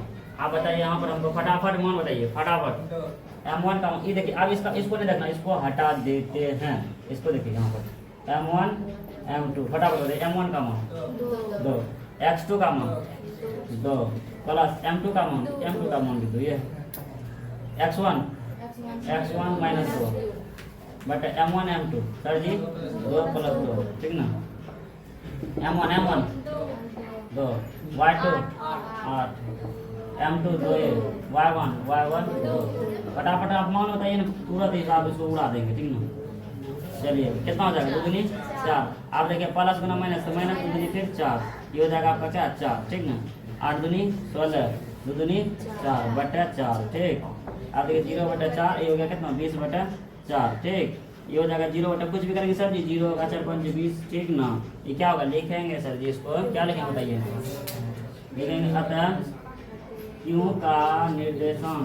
आप बताइए यहाँ पर हमको फटाफट मान बताइए फटाफट। m1 का ये देखिए, अब इसको नहीं देखना, इसको हटा देते हैं। इसको देखिए यहाँ पर m1 m2 फटाफट बताइए। m1 का मान 2, x2 का मान 2 प्लस m2 का मान भी 2, ये x1 -2 but m1 m2 sir जी 2 + 2। ठीक ना? m1 2 y2 8 m2 2 y1 2। फटाफट आप मान बताइए ना, तुरंत हिसाब इसको उड़ा देंगे। ठीक ना? चलिए कितना हो जाएगा? 2 दूनी 4। आप देखिए प्लस गुना माइनस, तो माइनस 2 दूनी फिर 4, ये हो जाएगा आपका क्या? 4। ठीक ना? 8 दूनी 16, 2 दूनी 4/4। ठीक। आप देखिए 0/4 ये हो गया कितना? 20/4। ठीक। ये हो जाएगा 0 कुछ भी करेंगे सर जी, 0 का 4 5 20। ठीक ना? ये क्या होगा? लिखेंगे सर जी इसको, क्या लिखेंगे बताइए? लिखेंगे अतः Q का निर्देशांक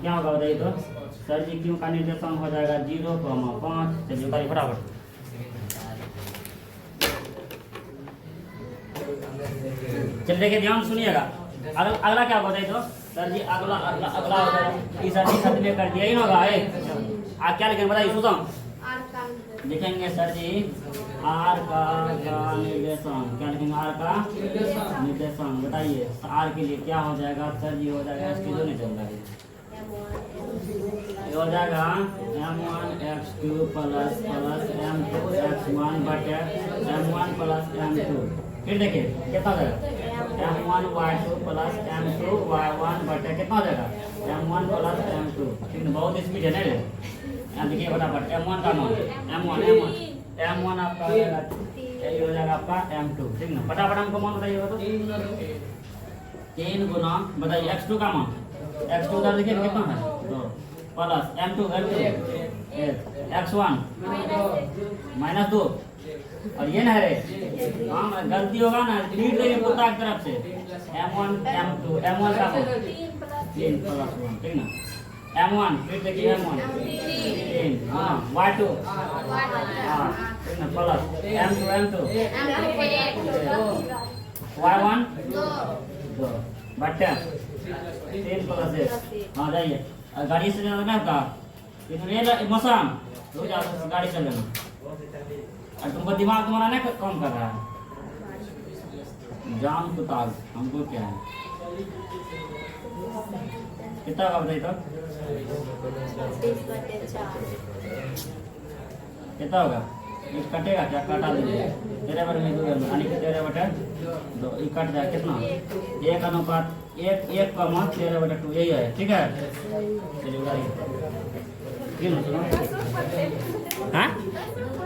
क्या होगा बताइए तो सर जी? Q का निर्देशांक हो जाएगा 0,5। चलिए बताइए फटाफट। चलिए देखिए ध्यान सुनिएगा, अगला क्या होगा बताइए तो सर जी? अगला हो जाएगा इस में कर दिया ही होगा। आप क्या लिखेंगे बताइए? सुशांत लिखेंगे सर जी R का निर्देशांक। क्या लिखेंगे? R का निर्देशांक बताइए। R के लिए क्या हो जाएगा सर जी? हो जाएगा इसकी जो नहीं चल रहा है, ये हो जाएगा m1 x2 + m2 x1 बटे m1 + m2। फिर देखिए कितना हो जाएगा? m1 y2 + m2 y1 बटे कितना हो जाएगा? m1 + m2। ठीक है? बहुत स्पीड है ना? यहाँ देखिए फटाफट m1 का मान m1 आपका हो जाएगा, ये हो जाएगा आपका m2। ठीक ना? फटाफट हमको मान बताइएगा तो 3 गुना बताइए x2 का मान। x2 उधर देखिए कितना है? 2 प्लस m2 x1 -2 और ये ना रे, हाँ गलती होगा ना, लीड देंगे पोता की तरफ से। m1 m2 m1 का मान 3 + 1। ठीक ना? m1 फिर देखिए m1 3 y2 ठीक ना? प्लस m2 y1 2 बट्टा 3 + 1। हाँ जाइए, गाड़ी से जाना है आपका मौसम रुक जाओ, गाड़ी चल लेना। और तुमको दिमाग तुम्हारा नहीं काम कर रहा है, जाम कुताब हमको क्या है? कितना होगा बताइए तो? कितना होगा? ये कटेगा क्या? काटा दीजिए 13 में 2 यानी कि 13/2 ये कट जाए कितना? 1:1 का मान 13/2 यही है। ठीक है? चलिए उठाइए।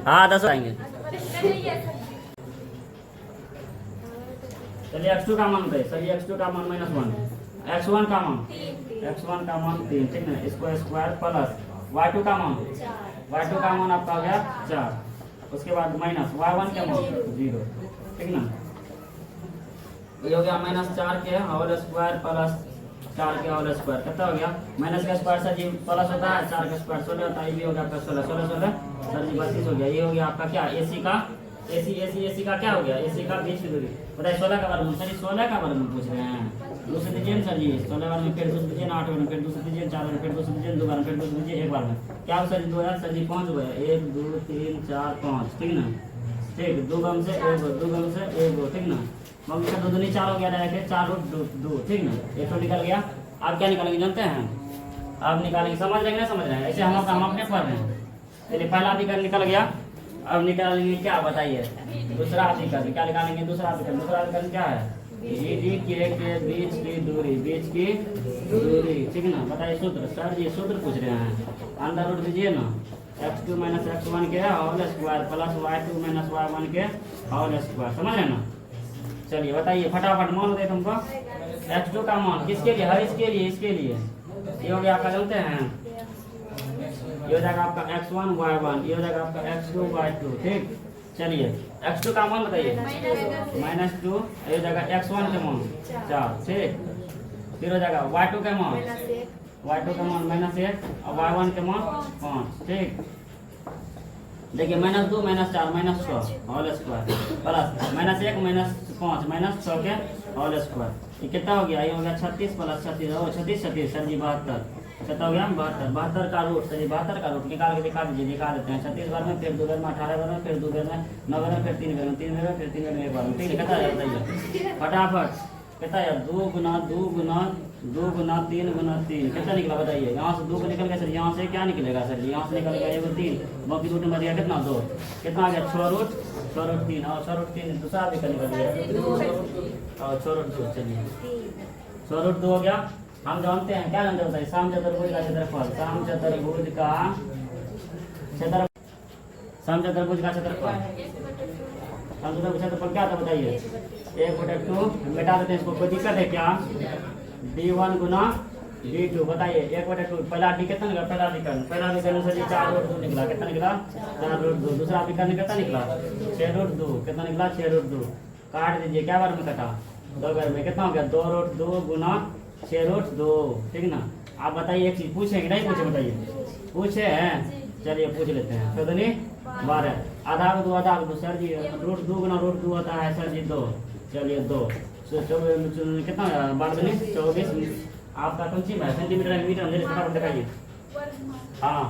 हाँ 10 आएंगे। चलिए x2 का मान बताइए। चलिए x2 का मान -1, x1 का मान 3। ठीक है? इसको स्क्वायर प्लस y2 का मान आपका हो गया 4। उसके बाद माइनस y1 का मान 0। ठीक ना? ये हो गया -4 के होल स्क्वायर प्लस 4 के होल स्क्वायर। कितना हो गया? माइनस का स्क्वायर सर जी प्लस होता है, 4 का स्क्वायर 16 होता है। ये भी हो गया आपका 16 सर जी 32 हो गया। ये हो गया आपका क्या? AC का AC का क्या हो गया, AC का बीच की दूरी बताइए 16 का वर्गमूल, सर 16 का वर्गमूल पूछ रहे हैं। 2 से दीजिए सर जी 16 बार में, फिर 2 से दीजिए 8 बार में, फिर 2 से दीजिए 4 बार में, फिर 2 से दीजिए 2 बार में, फिर 2 से दीजिए 1 बार में। क्या हो सर 2 यार सर जी 5 हो गया, 1 2 3 4 5, ठीक ना। ठीक 2 गम से 1 2 गम से 1 2, ठीक ना। मम्मी का 2 दूनी 4 हो गया, डायरेक्ट 4 रूट 2, ठीक ना। एक तो निकल गया। आप क्या निकालेंगे जानते हैं, आप निकालेंगे, समझ रहे हैं ना, समझ रहे हैं। ऐसे हम अपने पढ़ रहे हैं। चलिए पहला अभिकरण निकल गया, अब निकालेंगे क्या बताइए, दूसरा अभिकरण। क्या निकालेंगे दूसरा अभिकरण, दूसरा अभिकरण क्या है, डी के बीच की दूरी, बीच की दूरी, ठीक ना। बताइए सूत्र, सर जी सूत्र पूछ रहे हैं। अंडर रूट दीजिए ना, x2 माइनस x1 के whole square plus y2 minus y1 के होल स्क्वायर, समझ रहे ना। चलिए बताइए फटाफट मान दे तुमको। x2 का मान किसके लिए, हर इसके लिए, इसके लिए ये हो गया आपका, जानते हैं ये हो जाएगा आपका x1 y1, ये हो जाएगा आपका x2 y2, ठीक। चलिए x2 का मान बताइए -2, ये हो जाएगा x1 के मान 4, ठीक। फिर हो जाएगा y2 का मान -1 और y1 के मान 5, ठीक। देखिए -2 -4 -6 होल स्क्वायर प्लस -1 -5 -6 के होल स्क्वायर, ये कितना हो गया, ये हो गया 36 प्लस 36 और 36 सर जी 72, कितना हो गया 72 का रूट, सर जी 72 का रूट निकाल के दिखा दीजिए, दिखा देते हैं। 36 बार में, फिर 2 बार में, 18 बार में, फिर 2 बार में, 9 बार में, फिर 3 बार में, 3 बार में, फिर 3 बार में, 1 बार में, ठीक है। कितना है बताइए फटाफट, कितना है 2 गुना 2 गुना 2 गुना 3 गुना 3, कितना निकला बताइए। यहाँ से 2 को निकल गया सर, यहाँ से क्या निकलेगा सर जी, यहाँ से निकल गया 1 3, बाकी रूट में दिया कितना 2, कितना आ गया 6 रूट 3 और 6 रूट 3 दूसरा भी निकल गया और 6 रूट 2, चलिए 6 रूट 2 हो गया। हम जानते हैं, क्या जानते हैं बताइए, समचतुर्भुज का क्षेत्रफल, समचतुर्भुज का क्षेत्रफल, समचतुर्भुज का क्षेत्रफल, समचतुर्भुज का क्षेत्रफल क्या था बताइए 1/2, मिटा देते हैं इसको, कोई दिक्कत है क्या, d1 गुना d2, बताइए 1/2, पहला डी कितना निकला, पहला अभिकरण से 4 रूट 2 निकला, कितना निकला 4 रूट 2, दूसरा अभिकरण कितना निकला 6 रूट 2, कितना निकला 6 रूट 2, काट दीजिए, क्या बार में कटा 2 बार में, कितना हो गया 2 रूट 2 गुना 6 रूट 2, ठीक ना। आप बताइए एक चीज पूछेंगे नहीं पूछे बताइए, पूछे हैं, चलिए पूछ लेते हैं। तो 12 आधा को 2 आधा को 2, सर जी रूट 2 गुना रूट 2 होता है सर जी 2, चलिए 2 कितना 12 24, आपका कौन सी है सेंटीमीटर मीटर मेरे फटाफट दिखाइए। हाँ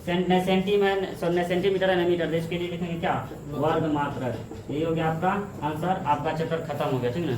सेंटीमीटर है ना मीटर, इसके लिए लिखेंगे क्या वर्ग मात्रक। यही हो गया आपका आंसर, आपका चैप्टर खत्म हो गया, ठीक ना।